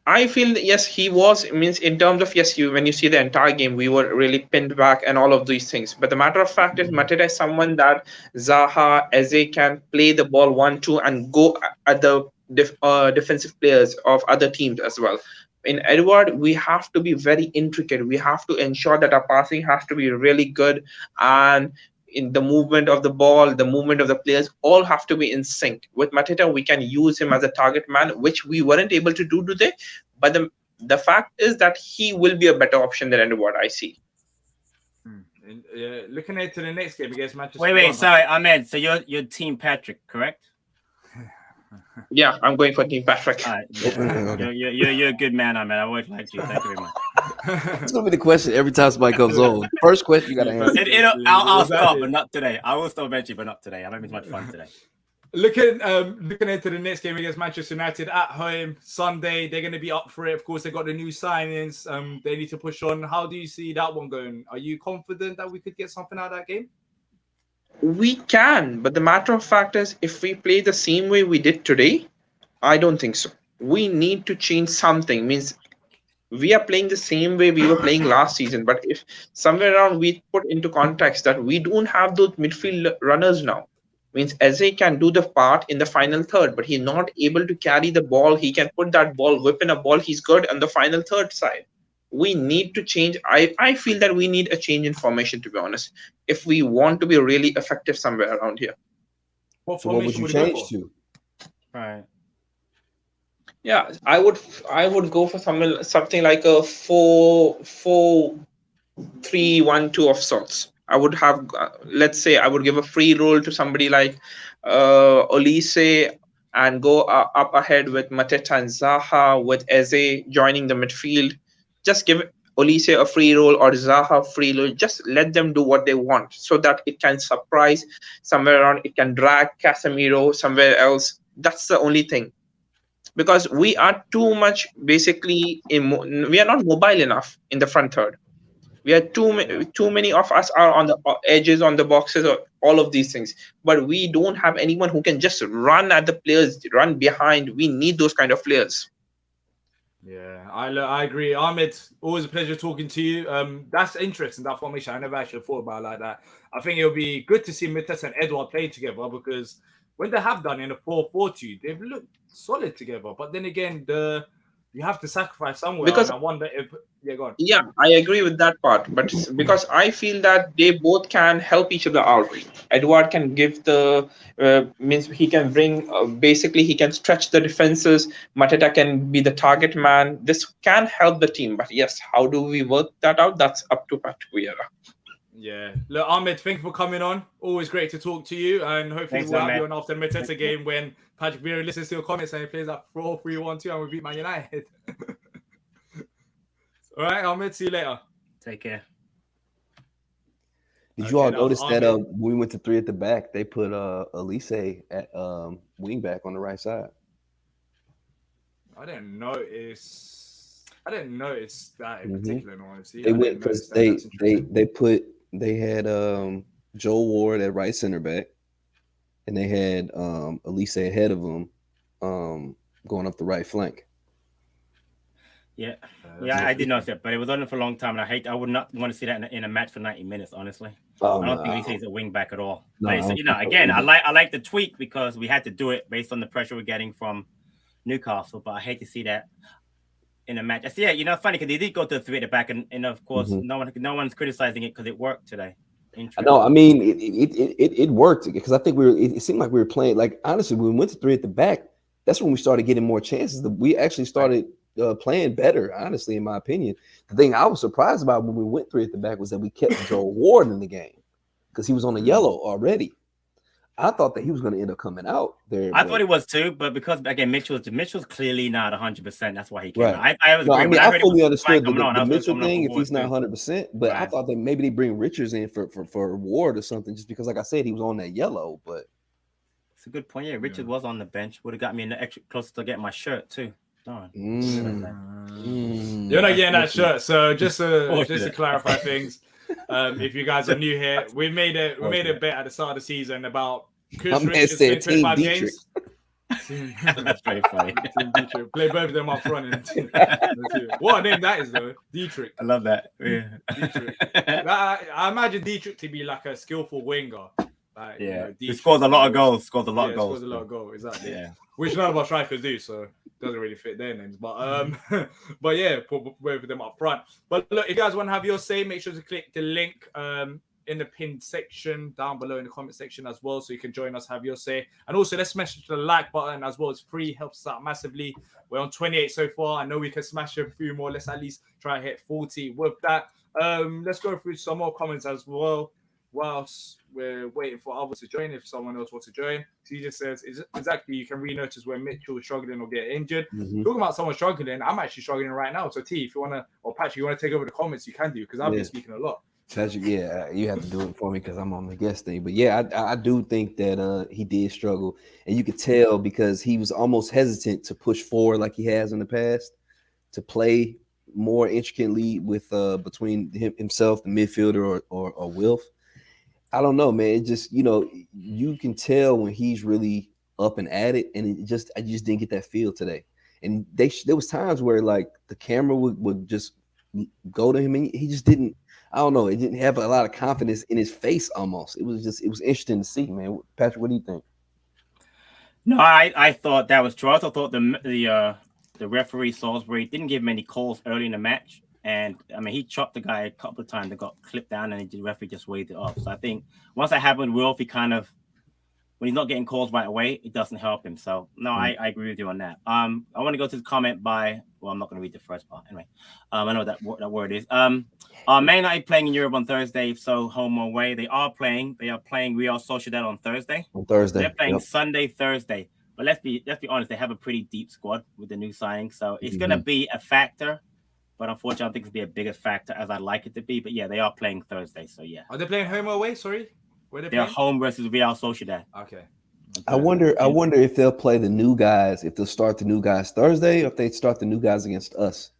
I feel that, yes, he was, means in terms of, yes, when you see the entire game, we were really pinned back and all of these things. But the matter of fact is Mateta is someone that Zaha, Eze can play the ball 1-2 and go at the defensive players of other teams as well. In Edward, we have to be very intricate. We have to ensure that our passing has to be really good, and in the movement of the ball, the movement of the players, all have to be in sync. With Mateta, we can use him as a target man, which we weren't able to do today. But the fact is that he will be a better option than Edward, I see. Looking ahead to the next game against Manchester. Wait, sorry, Ahmed. So you're Team Patrick, correct? Yeah, I'm going for Team Patrick. All right. You're a good man, Ahmed. I always liked you. Thank you very much. It's gonna be the question every time somebody comes on. First question you gotta answer. I'll stop, but not today. I will stop eventually, but not today. I'm having much fun today. Looking into the next game against Manchester United at home Sunday, they're going to be up for it. Of course, they got the new signings. They need to push on. How do you see that one going? Are you confident that we could get something out of that game? We can, but the matter of fact is, if we play the same way we did today, I don't think so. We need to change something. Means we are playing the same way we were playing last season, but if somewhere around we put into context that we don't have those midfield runners now. Means Eze can do the part in the final third, but he's not able to carry the ball. He can put that ball, whip in a ball. He's good on the final third side. We need to change. I feel that we need a change in formation, to be honest, if we want to be really effective somewhere around here. What would you change to? Right. Yeah, I would go for something like a 4-4-3-1-2 of sorts. I would have, let's say, I would give a free role to somebody like Olise and go up ahead with Mateta and Zaha, with Eze joining the midfield. Just give Olise a free role or Zaha a free role. Just let them do what they want so that it can surprise somewhere around. It can drag Casemiro somewhere else. That's the only thing. Because we are too much basically, we are not mobile enough in the front third. We are too many of us are on the edges, on the boxes, or all of these things. But we don't have anyone who can just run at the players, run behind. We need those kind of players. Yeah, I agree. Ahmed, always a pleasure talking to you. That's interesting, that formation. I never actually thought about it like that. I think it'll be good to see Mateta and Edouard play together, because when they have done in a 4-4-2, they've looked solid together. But then again, you have to sacrifice somewhere. Because and I wonder if go on. Yeah, I agree with that part. But because I feel that they both can help each other out. Edouard can give the means he can bring basically he can stretch the defenses. Mateta can be the target man. This can help the team. But yes, how do we work that out? That's up to Patrick Vieira. Yeah. Look, Ahmed, thank you for coming on. Always great to talk to you. And hopefully we'll have you on after the Mateta game when Patrick Vieira listens to your comments and he plays that 4-3-1-2 and we beat Man United. All right, Ahmed, see you later. Take care. Did you all notice that when we went to 3 at the back, they put Olise at wing back on the right side? I didn't notice that in particular. Honestly, they went because they had Joe Ward at right center back, and they had Olise ahead of him, going up the right flank. Yeah, I did notice that, but it was on it for a long time, and I would not want to see that in a match for 90 minutes. Honestly, I don't think he's a wing back at all. No, again, I like the tweak because we had to do it based on the pressure we're getting from Newcastle, but I hate to see that in a match. Yeah, funny because they did go to 3 at the back, and of course, no one's criticizing it because it worked today. No, I mean it worked because I think it seemed like we were playing. Like honestly, when we went to 3 at the back, that's when we started getting more chances. We actually started playing better, honestly, in my opinion. The thing I was surprised about when we went 3 at the back was that we kept Joe Ward in the game because he was on the yellow already. I thought that he was going to end up coming out there. I thought he was too, but because again, Mitchell's clearly not 100%. That's why he came out. I fully understood the Mitchell thing if he's not 100%, but I thought that maybe they bring Richards in for Ward or something, just because, like I said, he was on that yellow. But it's a good point. Yeah, Richards was on the bench. Would have got me in the extra closer to getting my shirt too. You're not getting that shirt. So just to clarify things, if you guys are new here, we made a bet at the start of the season about Chris Richards playing 25 games. That's very funny. Play both of them up front. What a name that is, though. Dietrich. I love that. Yeah. Dietrich. I imagine Dietrich to be like a skillful winger. Like, he scores a lot of goals. Scores a lot of goals. Exactly. Yeah. Which none of our strikers do, so it doesn't really fit their names. But but yeah, put both of them up front. But look, if you guys want to have your say, make sure to click the link in the pinned section down below in the comment section as well, so you can join us, have your say. And also, let's smash the like button as well. It's free, helps us out massively. We're on 28 so far. I know we can smash a few more. Let's at least try and hit 40 with that. Let's go through some more comments as well whilst we're waiting for others to join, if someone else wants to join. He just says, exactly, you can re-notice when Mitchell is struggling or get injured. Talking about someone struggling, I'm actually struggling right now. So T, if you want to, or Patrick, you want to take over the comments, you can do, because I've been speaking a lot. Patrick, you have to do it for me because I'm on the guest thing. But yeah, I do think that he did struggle, and you could tell because he was almost hesitant to push forward like he has in the past, to play more intricately with between himself, the midfielder, or Wilf. I don't know, man. It just, you can tell when he's really up and at it, and I just didn't get that feel today. And there was times where like the camera would just go to him, and he just didn't. I don't know. It didn't have a lot of confidence in his face. Almost, it was interesting to see, man. Patrick, what do you think? No, I thought that was true. I also thought the referee Salisbury didn't give him any calls early in the match. And I mean, he chopped the guy a couple of times that got clipped down, and the referee just waved it off. So I think once that happened, Wilf, he kind of when he's not getting calls right away, it doesn't help him. So no, I agree with you on that. I want to go to the comment by. Well, I'm not going to read the first part anyway. I know what that word is. Man United playing in Europe on Thursday, so home or away. They are playing Real Sociedad on Thursday. They're playing Sunday, Thursday. But let's be honest, they have a pretty deep squad with the new signing, so it's going to be a factor. But unfortunately, I don't think it's be a bigger factor as I'd like it to be. But yeah, they are playing Thursday, so yeah. Are they playing home or away? Sorry, where they're home versus Real Sociedad. Okay. I wonder if they'll play the new guys, if they'll start the new guys Thursday, or if they start the new guys against us.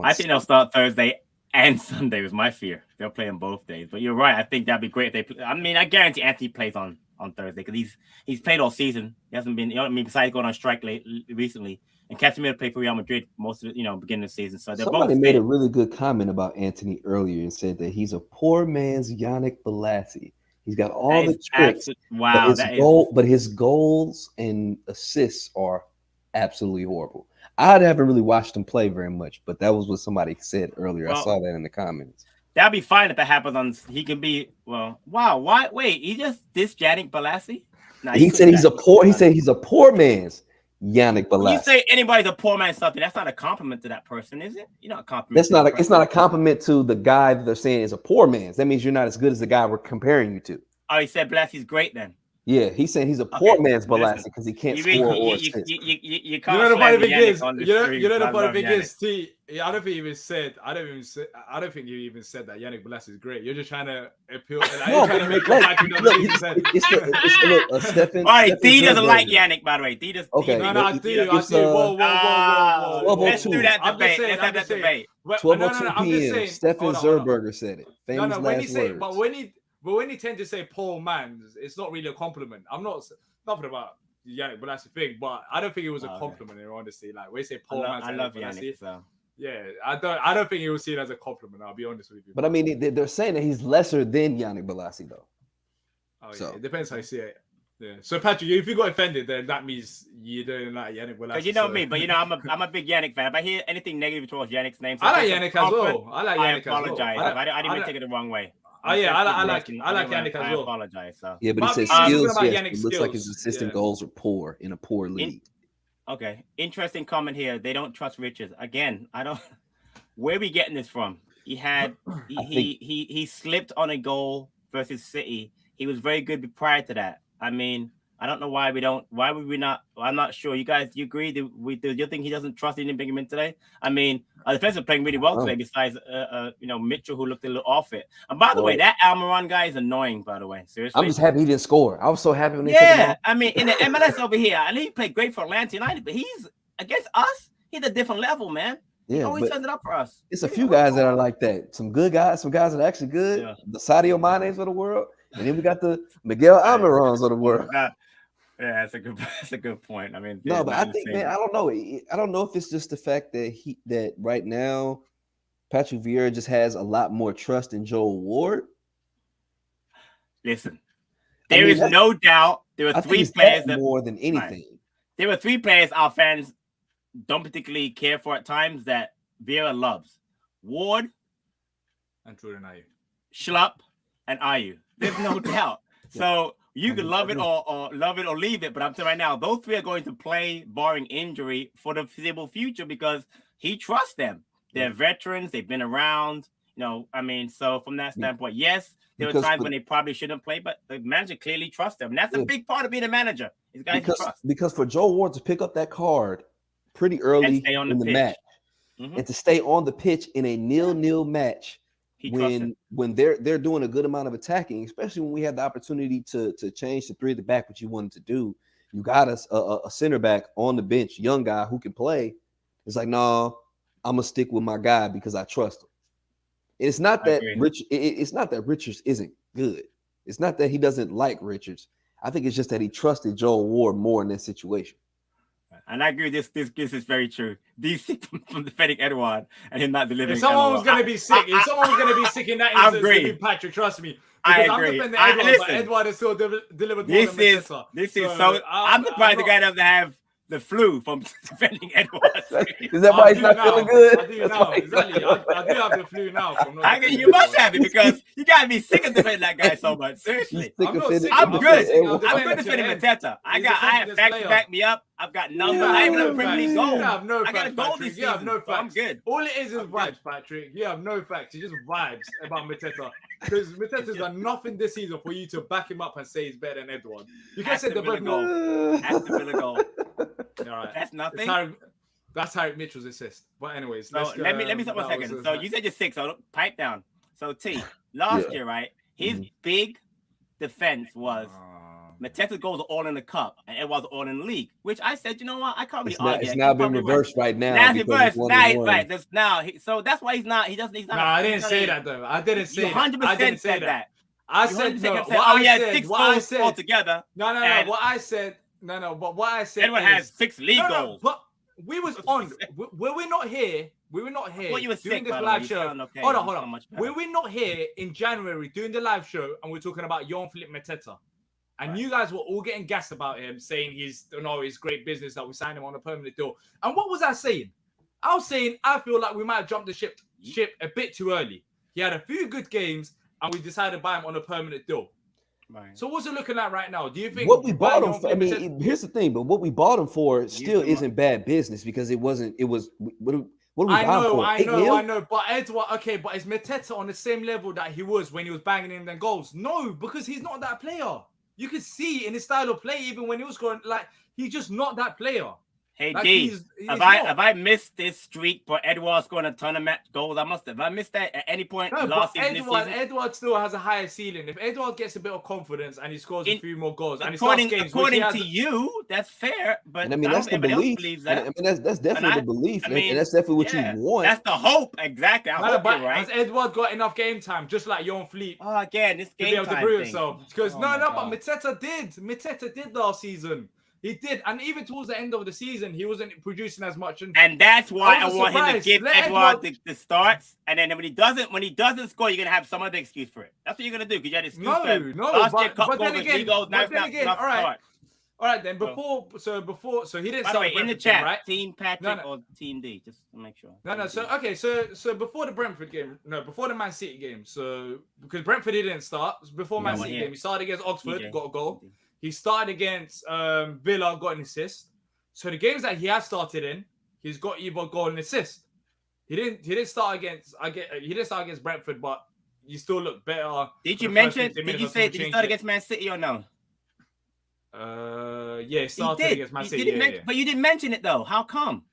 I think they'll start Thursday and Sunday was my fear. They'll play on both days. But you're right. I think that'd be great if they play. I mean, I guarantee Anthony plays on Thursday because he's played all season. He hasn't been, besides going on strike recently. And Casemiro played for Real Madrid most of the, beginning of the season. So they're Somebody both made a really good comment about Anthony earlier and said that he's a poor man's Yannick Bolasie. He's got all the tricks. Wow. But his goals and assists are absolutely horrible. I haven't really watched him play very much, but that was what somebody said earlier. I saw that in the comments. That'd be fine if that happens he can be, wow. Why? Wait, he just dissed Yannick Bolasie? Nah, he said he's a poor man's Yannick Bolasie. When you say anybody's a poor man something, that's not a compliment to that person, is it? You're not a compliment. It's not a compliment to the guy that they're saying is a poor man's. That means you're not as good as the guy we're comparing you to. Oh, he said Bolasie's great then. Yeah, he's saying he's a poor man's Bolasie because he can't score or assist. You can't. You know the funny thing is, the funny thing is, T. I don't think he even said. I don't think you even said that Yannick Bolasie is great. You're just trying to appeal. No, trying to make Stefan. All right, D doesn't like Yannick, by the way. D does. Okay. No, I do. Whoa. Let's do that debate. Let's have that debate. 12:02 p.m. Stefan Zerberger said it. Famous last words. But when you tend to say poor man, it's not really a compliment. I'm not nothing about Yannick Bolasie thing, but I don't think it was a compliment. Honestly, like when you say poor man, I love Yannick. So. Yeah, I don't think he was seen as a compliment. I'll be honest with you. But I mean, they're saying that he's lesser than Yannick Bolasie, though. Oh yeah, it depends how you see it. Yeah. So Patrick, if you got offended, then that means you don't like Yannick Bolasie. Because you know me, but I'm a big Yannick fan. If I hear anything negative towards Yannick's name, I like Yannick as well. I apologize. I didn't even take it the wrong way. Oh yeah, I like Yannick as well. I apologize. So. Yeah, but he says skills. Yes, it looks like his assistant goals are poor in a poor league. Okay, interesting comment here. They don't trust Richards again. I don't. Where are we getting this from? He slipped on a goal versus City. He was very good prior to that. I mean, I don't know why we don't. Why would we not? I'm not sure. You guys, you agree? Do you think he doesn't trust? He didn't bring him in today. I mean, our defense are playing really well today. Besides, Mitchell, who looked a little off it. And by the way, that Almiron guy is annoying. By the way, seriously, I'm just happy he didn't score. I was so happy when they took him off. I mean, in the MLS over here, and he played great for Atlanta United, but he's against us. He's a different level, man. Yeah, he always turns it up for us. It's a few guys that are like that. Some good guys, some guys that are actually good. Yeah. The Sadio Manes of the world, and then we got the Miguel Almirons of the world. Yeah, that's a good point. I mean, no, but I think, man, I don't know. I don't know if it's just the fact that right now Patrick Vieira just has a lot more trust in Joel Ward. Listen, there is no doubt there were three players that more than anything. Right. There were three players our fans don't particularly care for at times that Vieira loves: Ward, and Jordan Ayew, Schlupp, and Ayew. There's no doubt. So you can love it or leave it, but I'm saying right now, those three are going to play, barring injury, for the foreseeable future because he trusts them. They're veterans. They've been around. So from that standpoint, yes, there were times when they probably shouldn't play, but the manager clearly trusts them. And that's a big part of being a manager. These guys trust. Because for Joe Ward to pick up that card pretty early in the match and to stay on the pitch in a 0-0 match when they're doing a good amount of attacking, especially when we had the opportunity to change to 3 at the back, what you wanted to do. You got us a center back on the bench, young guy who can play. It's like, no, I'm gonna stick with my guy because I trust him. It's not that it's not that Richards isn't good. It's not that he doesn't like Richards. I think it's just that he trusted Joel Ward more in this situation. And I agree. This is very true. DC from defending Edouard and him not delivering. If someone was going to be sick, in that instance, it'd be Patrick. Trust me. I agree. I'm defending Edouard, but Edouard is still delivered. I'm surprised the guy doesn't have the flu from defending Edwards. Is that why he's not feeling good? I do now. Exactly. I do have the flu now. You must have it because you got to be sick of defending that guy so much. Seriously. I'm good. I'm good defending Mateta. I have facts to back me up. I've got numbers. I even have a Premier League goal. I got a goal this season. You have no facts. I'm good. All it is vibes, Patrick. You have no facts. You just vibes about Mateta. Because Mateta's done nothing this season for you to back him up and say he's better than Edward. You can say the both goal. Has to be a goal. All right. That's nothing. That's Harry Mitchell's assist. But anyways, so let me stop 1 second. So you said you're 6, so pipe down. So T, last year, right? His big defense was Mateta's goals are all in the cup and Edwards all in the league. Which I said, you know what? I can't really argue. It's now been reversed right now. Now it's reversed. Now he's right. So that's why he's not. He's not. No, I didn't say that though. I didn't say that. 100% said that. I said no. What I said, 6 goals altogether. No. What I said. No. But what I said. Edward has 6 league goals. But we was on. Were we not here? We were not here doing this live show. Hold on. Were we not here in January doing the live show and we're talking about Joelinton Mateta? And you guys were all getting gassed about him, saying he's great business that we signed him on a permanent deal. And what was I saying? I was saying I feel like we might have jumped the ship a bit too early. He had a few good games, and we decided to buy him on a permanent deal. Right. So what's it looking at right now? Do you think what we bought him for? I mean, here's the thing, but what we bought him for still isn't bad business because it wasn't. It was. What do we buy him for? I know. But Edward, okay, but is Mateta on the same level that he was when he was banging in them goals? No, because he's not that player. You could see in his style of play, even when he was going, like, he's just not that player. Hey, like, D, have I missed this streak for Edwards scoring a ton of match goals? Have I missed that at any point last season? Edward still has a higher ceiling. If Edward gets a bit of confidence and he scores a few more goals, and according to you, that's fair. But and I mean, that's the belief. That. I mean, that's definitely the belief, and that's definitely what you want. That's the hope, exactly. I hope you're right. Has Edward got enough game time, just like Jon Fleet? Oh, again, this game time to be able to prove himself. Because but Mateta did last season. He did, and even towards the end of the season, he wasn't producing as much. And that's why I want him to give Edward the starts. And then when he doesn't score, you're gonna have some other excuse for it. That's what you're gonna do because you had excuse for him. But then again, all right. Then before he didn't start in the chat, right? Team Patrick or Team D, just to make sure. So before the Brentford game, before the Man City game, so because Brentford he didn't start before Man City game, he started against Oxford, got a goal. He started against Villa, got an assist. So the games that he has started in, he's got either goal and assist. He didn't start against Brentford, but you still look better. Did you mention? Did you start against Man City or no? Yeah, he started against Man City. But you didn't mention it though. How come?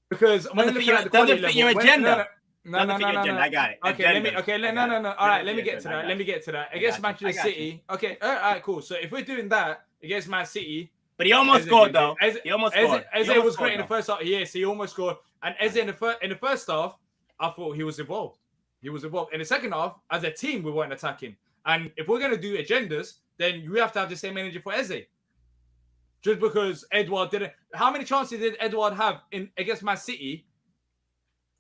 Because when looking at the quality level, your agenda. No. I got it. No. All right, let me get to that. Against Manchester City. Okay, all right, cool. So if we're doing that against Man City, but he almost scored though. He almost scored. Eze was great in the first half. Yes, he almost scored. And Eze in the first half, I thought he was involved. In the second half, as a team, we weren't attacking. And if we're gonna do agendas, then you have to have the same energy for Eze. Just because Edward didn't. How many chances did Edward have against Man City?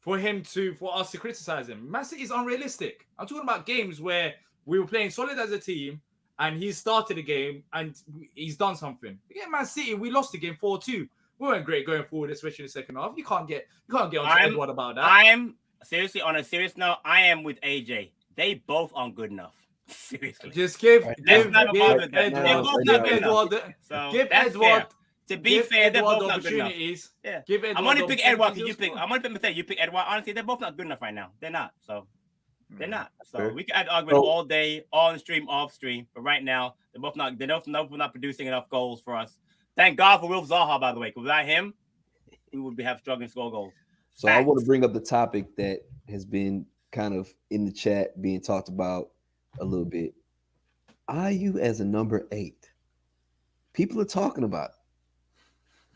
For us to criticize him. Man City is unrealistic. I'm talking about games where we were playing solid as a team and he started the game and he's done something. Again, Man City, we lost the game 4-2. We weren't great going forward, especially in the second half. You can't get on to Edward about that. I am seriously on a serious note. I am with AJ. They both aren't good enough. Seriously. Just give Edward. To be fair, they're both not good enough. Yeah. I'm only pick Edward because you pick. I'm only pick you pick Edward. Honestly, they're both not good enough right now. They're not. So they're not. So we can add argument all day, on stream, off stream. But right now, they're both not. They're both not producing enough goals for us. Thank God for Wilf Zaha, by the way. Because without him, we would have struggling to score goals. So I want to bring up the topic that has been kind of in the chat being talked about a little bit. Ayew as a number 8. People are talking about it.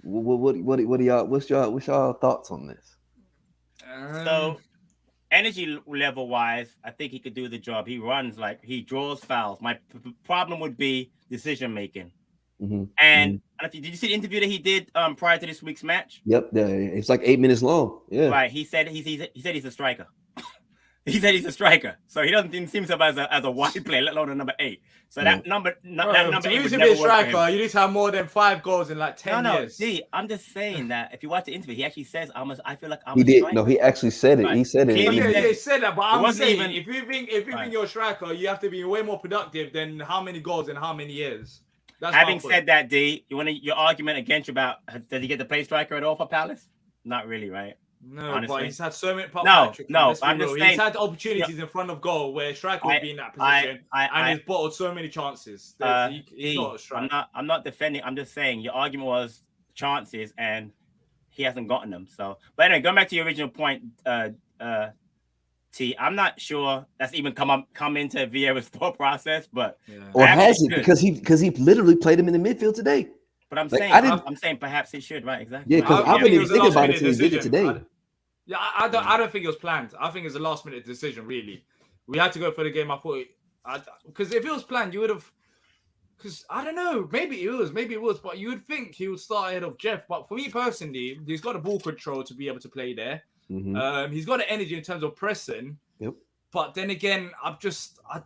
What are y'all? What's y'all thoughts on this? So, energy level wise, I think he could do the job. He runs he draws fouls. My problem would be decision making. Mm-hmm. And did you see the interview that he did prior to this week's match? Yep, it's like 8 minutes long. Yeah, right. He said he's a striker. He said he's a striker, so he doesn't see himself as a wide player, let alone a number 8. So that number, that number 8 would to be never a work for him. striker, you need to have more than 5 goals in like 10 years. See, I'm just saying that if you watch the interview, he actually says, I feel like I'm He a did. striker. No, he actually said it. Right. He said it. He said that, but I'm saying even, if you think you're a striker, you have to be way more productive than how many goals in how many years. That's having said that, D, you want your argument against you about does he get to play striker at all for Palace? Not really, right? No, honestly. but he's had so many. I'm just saying he's had opportunities in front of goal where striker would be in that position, and he's bottled so many chances. He's not a striker. I'm not defending. I'm just saying your argument was chances, and he hasn't gotten them. So, but anyway, going back to your original point, T, I'm not sure that's even come into Vieira's thought process, but or has it because he literally played him in the midfield today. But I'm saying perhaps it should, right? Exactly. Yeah, because I didn't even think about it until he did it today. I don't think it was planned. I think it's a last minute decision. Really, we had to go for the game. I thought because if it was planned, you would have. Because I don't know, maybe it was, but you would think he would start ahead of Jeff. But for me personally, he's got the ball control to be able to play there. Mm-hmm. He's got the energy in terms of pressing. Yep. But then again, I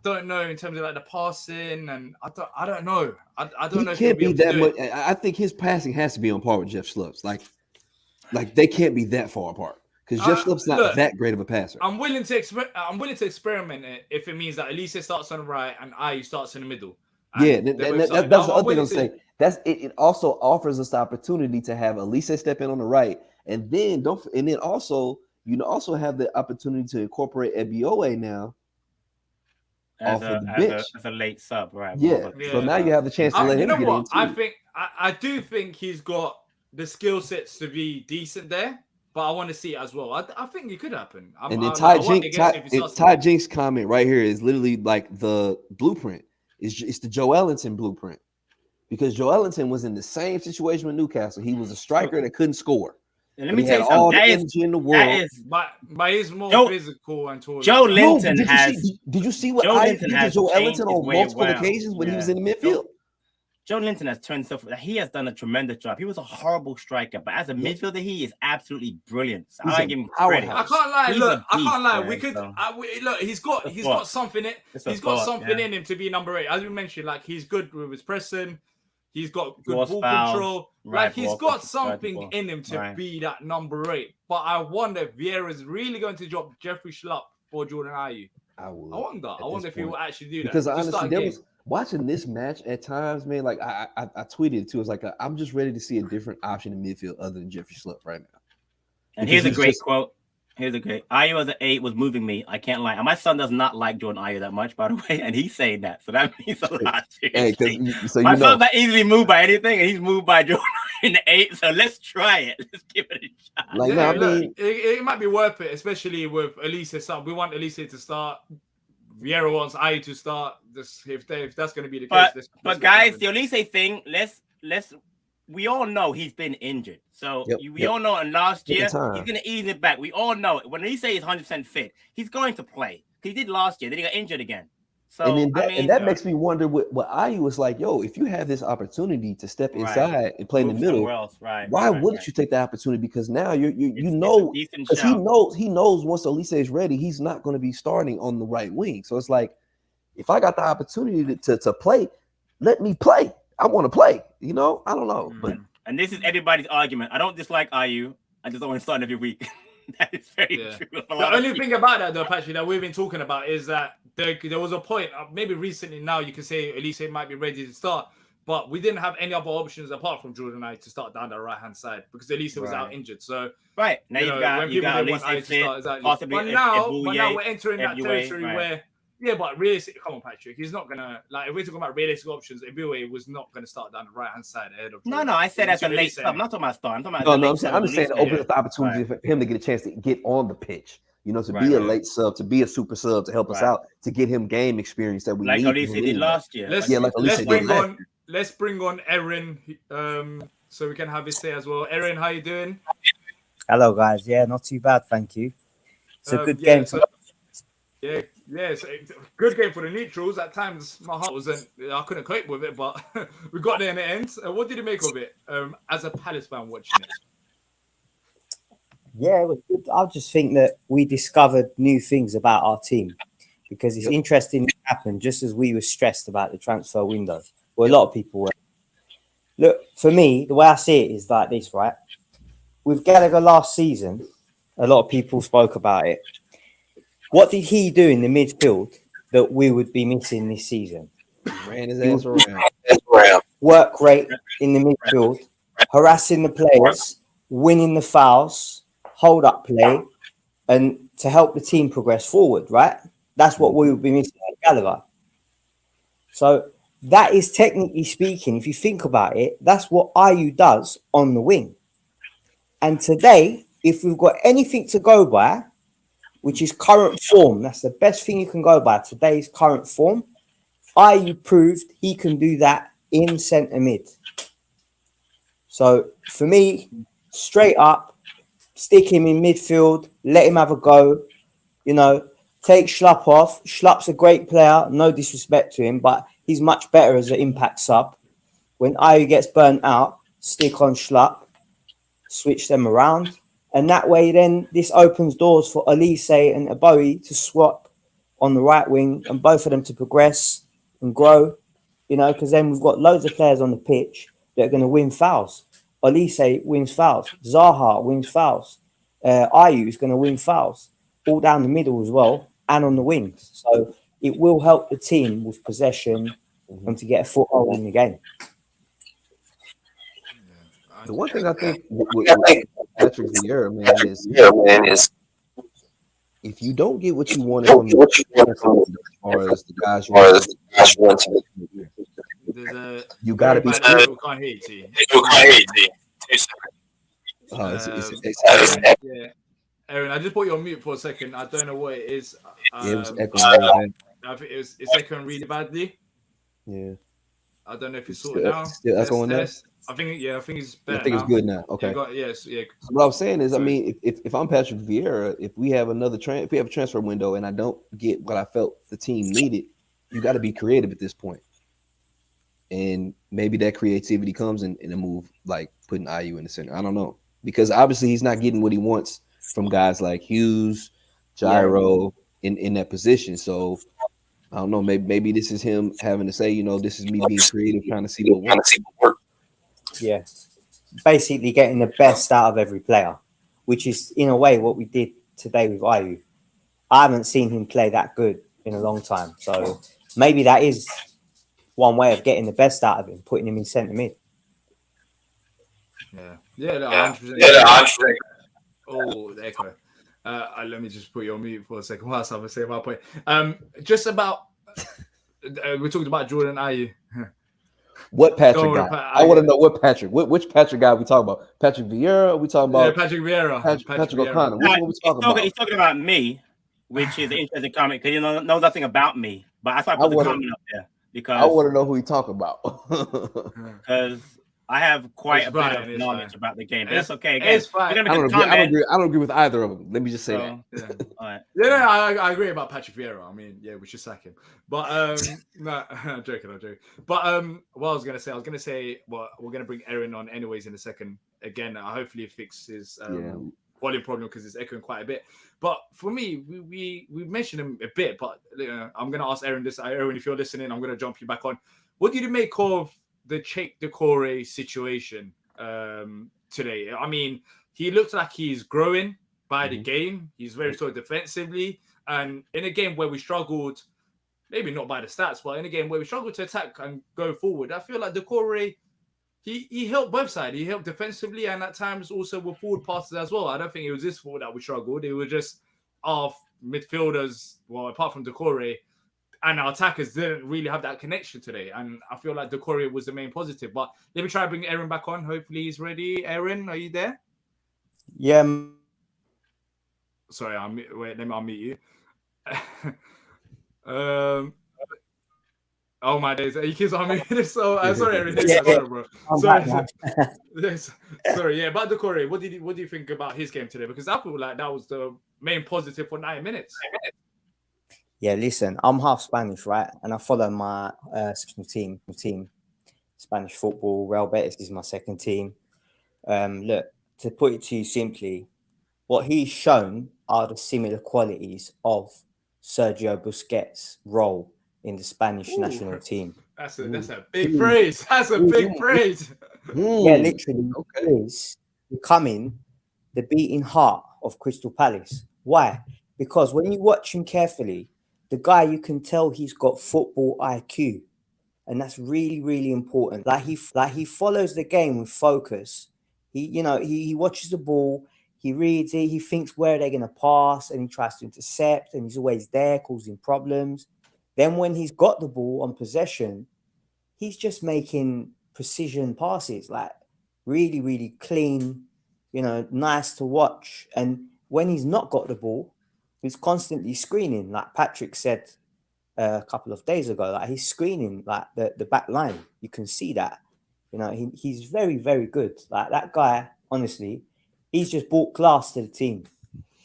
don't know in terms of like the passing, and I don't know. I don't know. He can't be that much. I think his passing has to be on par with Jeff Schlupp's. Like they can't be that far apart because Jeff Schlupp's not that great of a passer. I'm willing to experiment it if it means that Elise starts on the right and Ayew starts in the middle. Yeah, that's the other thing I'm saying. It also offers us the opportunity to have Elise step in on the right, and then also you also have the opportunity to incorporate Ebioe now as a late sub, right? Yeah. So now you have the chance to let him get in too. I do think he's got the skill sets to be decent there, but I want to see it as well. I think it could happen. And then Ty Jinks' comment right here is literally like the blueprint. It's the Joelinton blueprint, because Joelinton was in the same situation with Newcastle. He was a striker that couldn't score. And let me tell you something. All the energy in the world. But he's more physical and taller. Joelinton Did you see what I did to Joelinton on multiple occasions when he was in the midfield? Joelinton has turned himself. He has done a tremendous job. He was a horrible striker, but as a midfielder, he is absolutely brilliant. So I give him credit. I can't lie. Look, I can't lie. We could look. He's got something in. He's got something in him to be number 8. As you mentioned, like he's good with his pressing. He's got good ball control. Like he's got something in him to be that number 8. But I wonder if Vieira is really going to drop Jeffrey Schlupp for Jordan Ayew. I wonder if he will actually do that. Because honestly, there was watching this match at times, man. Like I tweeted it too. It's like I'm just ready to see a different option in midfield other than Jeffrey Schlupp right now. And here's a great quote. Ayew as an 8 was moving me. I can't lie. And my son does not like Jordan Ayew that much, by the way, and he's saying that, so that means a lot. Hey, my son's not easily moved by anything, and he's moved by Jordan Ayew in the 8. So let's try it. Let's give it a shot. Like, it might be worth it, especially with Elise. We want Elise to start. Vieira wants Ayew to start. If that's going to be the case. But guys, the Elise thing. Let's. We all know he's been injured. So we all know in last year, he's going to ease it back. We all know it. When he say he's 100% fit, he's going to play. He did last year. Then he got injured again. So and that makes me wonder what Ayew was like. Yo, if you have this opportunity to step inside and play in the middle, why wouldn't you take the opportunity? Because now you know he knows once Elise is ready, he's not going to be starting on the right wing. So it's like, if I got the opportunity to play, let me play. I want to play. I don't know. But and this is everybody's argument. I don't dislike Ayew. I just don't want to start every week. That is very true. The only thing about that, though, Patrick, that we've been talking about is that there was a point, maybe recently now, you can say Elise might be ready to start, but we didn't have any other options apart from Jordan Ayew to start down the right-hand side because Elise was out injured. So now you got Elise to start, possibly. But now we're entering that territory where. Yeah, but realistically, come on, Patrick. He's not gonna if we're talking about realistic options. Ebioe was not gonna start down the right hand side ahead of. No, I said as a late sub. I'm not talking about start. I'm talking about. I'm just saying open up the opportunity for him to get a chance to get on the pitch. To be a late sub, to be a super sub, to help us out, to get him game experience that we need. Like Elise did last year. Let's bring on Erin, so we can have his say as well. Erin, how you doing? Hello, guys. Yeah, not too bad, thank you. It's a good game. It's a good game for the neutrals. At times, my heart I couldn't cope with it, but we got there in the end. What did you make of it as a Palace fan watching it? Yeah, it was good. I just think that we discovered new things about our team because it's interesting it happened just as we were stressed about the transfer window. Well, a lot of people were. Look, for me, the way I see it is like this, right? With Gallagher last season, a lot of people spoke about it. What did he do in the midfield that we would be missing this season? Ran his ass around. Work rate in the midfield, harassing the players, winning the fouls, hold up play, and to help the team progress forward, right? That's what we would be missing at Gallagher. So that is technically speaking, if you think about it, that's what Ayew does on the wing. And today, if we've got anything to go by, which is current form, that's the best thing you can go by, today's current form, Ayew proved he can do that in centre mid. So for me, straight up, stick him in midfield, let him have a go, you know, take Schlupp off. Schlupp's a great player, no disrespect to him, but he's much better as an impact sub. When Ayew gets burnt out, stick on Schlupp, switch them around. And that way then this opens doors for Elise and Abowie to swap on the right wing and both of them to progress and grow, you know, because then we've got loads of players on the pitch that are going to win fouls. Elise wins fouls. Zaha wins fouls. Ayew is going to win fouls all down the middle as well and on the wings. So it will help the team with possession and to get a foothold in the game. The one thing I think with Patrick Vieira, man, is if you don't get what you wanted from the as far as the guys you want to, you got to be. Can't hear you. Aaron, I just put you on mute for a second. I don't know what it is. It was echoing. I think it's echoing really badly. Yeah. I don't know if it's sorted out. Still echoing now? I think it's better. I think it's good now. Okay. Yes. Yeah. So what I was saying is, I mean, if I'm Patrick Vieira, if we have if we have a transfer window and I don't get what I felt the team needed, you got to be creative at this point. And maybe that creativity comes in a move like putting Ayew in the center. I don't know, because obviously he's not getting what he wants from guys like Hughes, Gyro in that position. So I don't know. Maybe this is him having to say, you know, this is me being creative, trying to see what works. Yeah, basically getting the best out of every player, which is in a way what we did today with Ayew. I haven't seen him play that good in a long time, so maybe that is one way of getting the best out of him, putting him in centre mid. Yeah, 100%. Oh, the echo. Let me just put you on mute for a second whilst I'm saying my point. Just about we talked about Jordan Ayew. What Patrick guy? I want to know what Patrick. Which Patrick guy we talking about? Patrick Vieira? Are we talking about? Yeah, Patrick Vieira. Patrick O'Connor. What we talking about? He's talking about me, which is an interesting comment because you know nothing about me. But I thought I put the comment up there because I want to know who he talking about. Because I have quite a bit of knowledge about the game. But that's okay. Again, it's fine. I don't agree with either of them. Let me just say that. Yeah. All right. Yeah, I agree about Patrick Vieira. I mean, yeah, we should sack him. But no, I'm joking. But what I was gonna say, well, we're gonna bring Aaron on anyways in a second. Again, hopefully it fixes volume problem because it's echoing quite a bit. But for me, we mentioned him a bit, but I'm gonna ask Aaron this. Aaron, if you're listening, I'm gonna jump you back on. What did you make of the Doucoure situation today? I mean, he looks like he's growing by the game. He's very sort of defensively, and in a game where we struggled, maybe not by the stats, but in a game where we struggled to attack and go forward, I feel like Doucoure, he helped both sides. He helped defensively and at times also with forward passes as well. I don't think it was his fault that we struggled. It was just our midfielders, well, apart from Doucoure, and our attackers didn't really have that connection today. And I feel like Doucoure was the main positive. But let me try to bring Aaron back on. Hopefully he's ready. Aaron, are you there? Yeah. Sorry, let me unmute you. Oh my days, he keeps unmuting. So sorry, Aaron. Sorry, bro. Sorry. Yeah, but Doucoure, what do you think about his game today? Because I feel like that was the main positive for 9 minutes. Yeah, listen, I'm half Spanish, right? And I follow my team, Spanish football. Real Betis is my second team. Look, to put it to you simply, what he's shown are the similar qualities of Sergio Busquets' role in the Spanish national team. That's a big praise. That's a big praise. Yeah, literally, Okay. is becoming the beating heart of Crystal Palace. Why? Because when you watch him carefully, the guy, you can tell he's got football IQ, and that's really, really important. Like he follows the game with focus. He watches the ball, he reads it, he thinks where they're gonna pass, and he tries to intercept, and he's always there causing problems. Then when he's got the ball on possession, he's just making precision passes, like really, really clean, nice to watch. And when he's not got the ball, he's constantly screening, like Patrick said a couple of days ago. Like he's screening like the back line. You can see that. He's very, very good. Like that guy, honestly, he's just brought class to the team.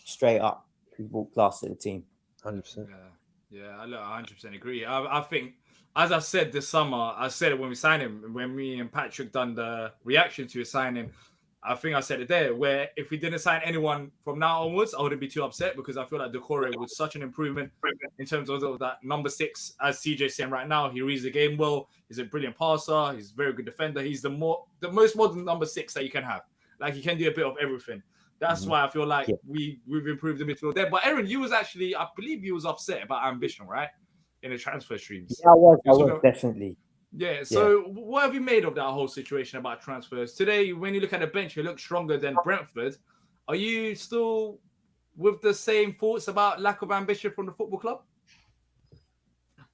Straight up, he brought class to the team. 100%. Yeah, I 100% agree. I think, as I said this summer, I said it when we signed him, when me and Patrick done the reaction to his signing. I think I said it there, where if we didn't sign anyone from now onwards, I wouldn't be too upset, because I feel like Doucoure was such an improvement in terms of that number 6, as CJ's saying right now. He reads the game well. He's a brilliant passer. He's a very good defender. He's the most modern number 6 that you can have. Like, he can do a bit of everything. That's why I feel like we've improved the midfield there. But Aaron, you was actually, I believe you was upset about ambition, right? In the transfer streams. Yeah, I was definitely. Yeah, so what have you made of that whole situation about transfers? Today, when you look at the bench, you look stronger than Brentford. Are you still with the same thoughts about lack of ambition from the football club?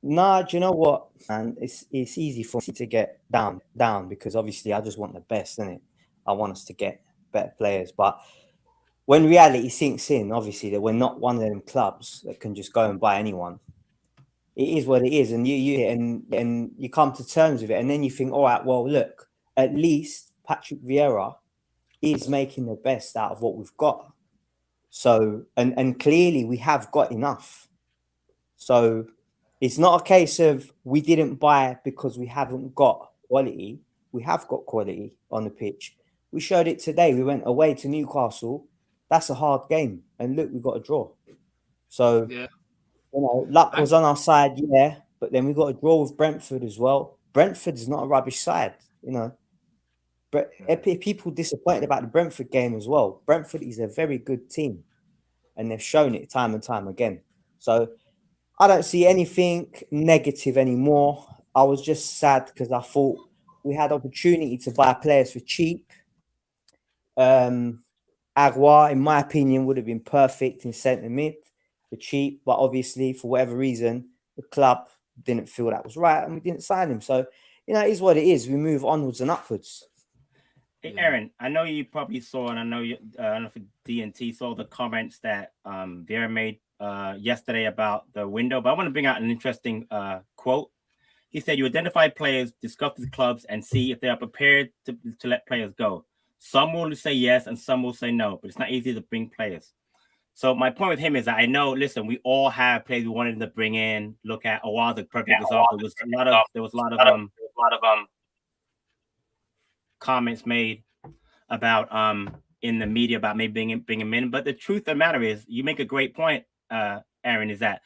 Nah, do you know what? And it's easy for me to get down because obviously I just want the best, innit? I want us to get better players. But when reality sinks in, obviously, that we're not one of them clubs that can just go and buy anyone. It is what it is, and you come to terms with it, and then you think, all right, well, look, at least Patrick Vieira is making the best out of what we've got. So, and clearly we have got enough. So it's not a case of we didn't buy because we haven't got quality. We have got quality on the pitch. We showed it today. We went away to Newcastle. That's a hard game, and look, we got a draw. So. Yeah. Luck was on our side, but then we got a draw with Brentford as well. Brentford is not a rubbish side, But people disappointed about the Brentford game as well. Brentford is a very good team, and they've shown it time and time again. So I don't see anything negative anymore. I was just sad because I thought we had opportunity to buy players for cheap. Aguiar, in my opinion, would have been perfect in centre mid. For cheap, but obviously for whatever reason the club didn't feel that was right and we didn't sign him. So it is what it is. We move onwards and upwards. Hey Aaron, I know you probably saw, and I know you I don't know if DNT saw the comments that Vieira made yesterday about the window, but I want to bring out an interesting quote. He said, "You identify players, discuss with clubs, and see if they are prepared to let players go. Some will say yes and some will say no, but it's not easy to bring players." So my point with him is that I know, listen, we all have players we wanted to bring in, look at. Awal's a perfect example. There was a lot of comments made about in the media about maybe bringing him in. But the truth of the matter is, you make a great point, Aaron, is that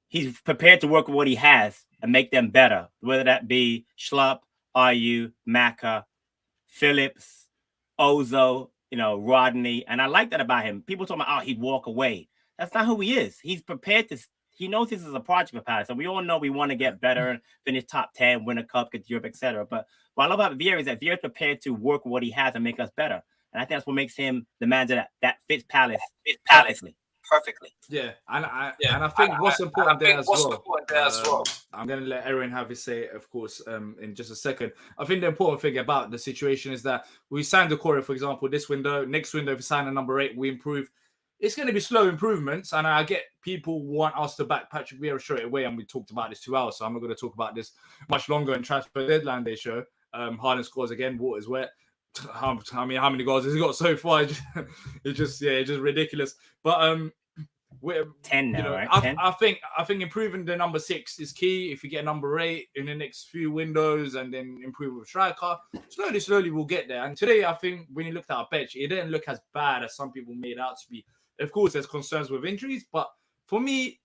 he's prepared to work with what he has and make them better, whether that be Schlupp, Ayew, Maka, Phillips, Ozo, Rodney. And I like that about him. People talk about, he'd walk away. That's not who he is. He's prepared to, he knows this is a project for Palace. And we all know we want to get better and finish top 10, win a cup, get to Europe, etc. But what I love about Vieira is that Vieira's prepared to work with what he has and make us better. And I think that's what makes him the manager that fits Palace perfectly. Yeah, and I think what's important there as well. I'm going to let Aaron have his say, of course, in just a second. I think the important thing about the situation is that we signed Doucoure, for example, this window. Next window, if we sign a number 8, we improve. It's going to be slow improvements, and I get people want us to back Patrick Vieira straight away, and we talked about this 2 hours, so I'm not going to talk about this much longer in transfer deadline day show. Harden scores again, water's wet. I mean, how many goals has he got so far? It's just ridiculous. But we're 10 now, you know, right? I think improving the number 6 is key. If you get number 8 in the next few windows and then improve with striker, slowly we'll get there. And today, I think when you looked at our bench, it didn't look as bad as some people made out to be. Of course, there's concerns with injuries, but for me,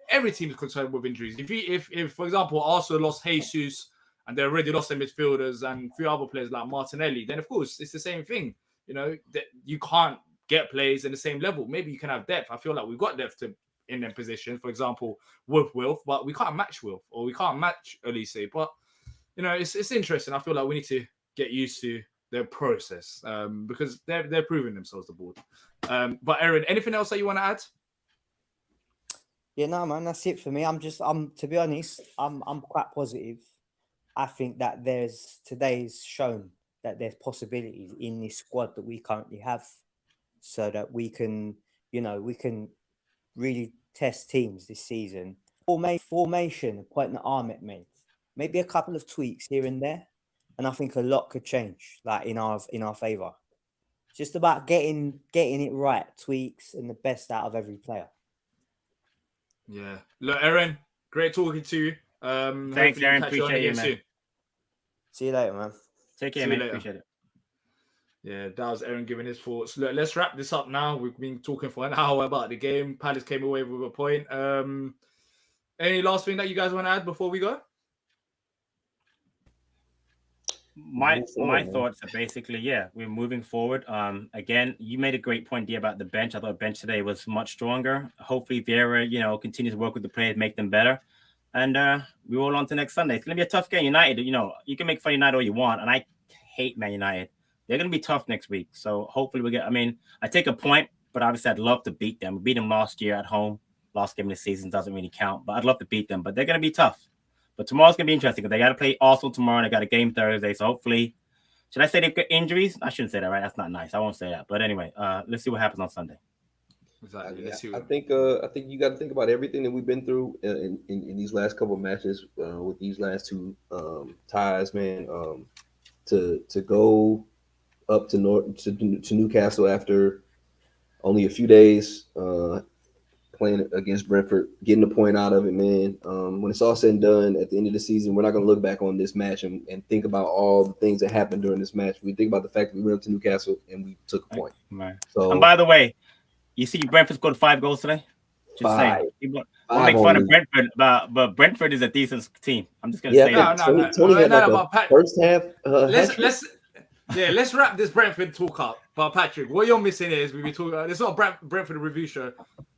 every team is concerned with injuries. If for example, Arsenal lost Jesus and they already lost their midfielders and a few other players like Martinelli, then of course it's the same thing. You know, that you can't get players in the same level. Maybe you can have depth. I feel like we've got depth in their position, for example, with Wilf, but we can't match Wilf or we can't match Elise. But you know, it's interesting. I feel like we need to get used to their process because they're proving themselves the board. But Aaron, anything else that you want to add? Yeah, no, man, that's it for me. I'm to be honest, I'm quite positive. I think that today's shown that there's possibilities in this squad that we currently have, so that we can really test teams this season. Formation, a point that Ahmet made, maybe a couple of tweaks here and there, and I think a lot could change, like in our favor. It's just about getting it right, tweaks, and the best out of every player. Yeah. Look, Aaron, great talking to you. Thanks, Aaron. Appreciate you, man. Soon. See you later, man. Take care, man. Appreciate it. Yeah, that was Aaron giving his thoughts. Look, let's wrap this up now. We've been talking for an hour about the game. Palace came away with a point. Any last thing that you guys want to add before we go? My thoughts are basically, we're moving forward. Again, you made a great point here about the bench. I thought the bench today was much stronger. Hopefully Vieira, continues to work with the players, make them better. And we roll on to next Sunday. It's gonna be a tough game. United, you can make fun of United all you want, and I hate Man United. They're gonna be tough next week. So hopefully I take a point, but obviously I'd love to beat them. We beat them last year at home. Last game of the season doesn't really count, but I'd love to beat them. But they're gonna be tough. But tomorrow's going to be interesting because they got to play Arsenal tomorrow and they got a game Thursday. So hopefully, should I say they've got injuries? I shouldn't say that, right? That's not nice. I won't say that. But anyway, let's see what happens on Sunday. Exactly. I think you got to think about everything that we've been through in these last couple of matches with these last two ties, man. To go up to Newcastle after only a few days. Playing against Brentford, getting a point out of it, man. When it's all said and done at the end of the season, we're not going to look back on this match and think about all the things that happened during this match. We think about the fact that we went up to Newcastle and we took a point. Right. So, and by the way, you see Brentford scored 5 goals today? Just saying. People make fun of Brentford, but Brentford is a decent team. I'm just going to say that. No. First half. Let's wrap this Brentford talk up. But Patrick, what you're missing is we be talking. It's not a Brentford review show.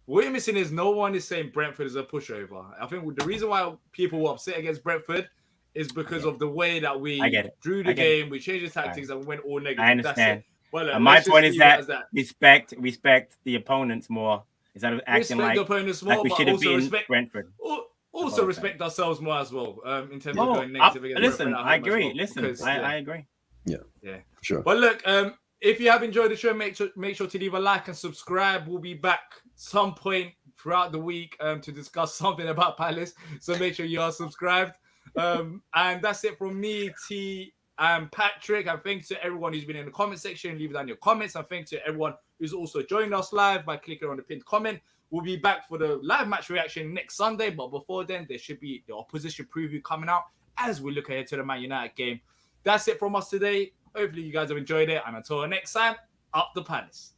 What you're missing is no one is saying Brentford is a pushover. I think the reason why people were upset against Brentford is because of the way that we drew the game, we changed the tactics, and we went all negative. I understand. Well, and my point is that respect the opponents more instead of acting like the opponents more, like we should have been Brentford. Also respect ourselves more as well in terms of going negative against Listen, Brentford. I agree. I agree. Yeah, sure. But look, if you have enjoyed the show, make sure to leave a like and subscribe. We'll be back some point throughout the week to discuss something about Palace. So make sure you are subscribed. And that's it from me, T, and Patrick. And thanks to everyone who's been in the comment section. Leave down your comments. And thanks to everyone who's also joined us live by clicking on the pinned comment. We'll be back for the live match reaction next Sunday. But before then, there should be the opposition preview coming out as we look ahead to the Man United game. That's it from us today. Hopefully you guys have enjoyed it. And until next time, up the Palace.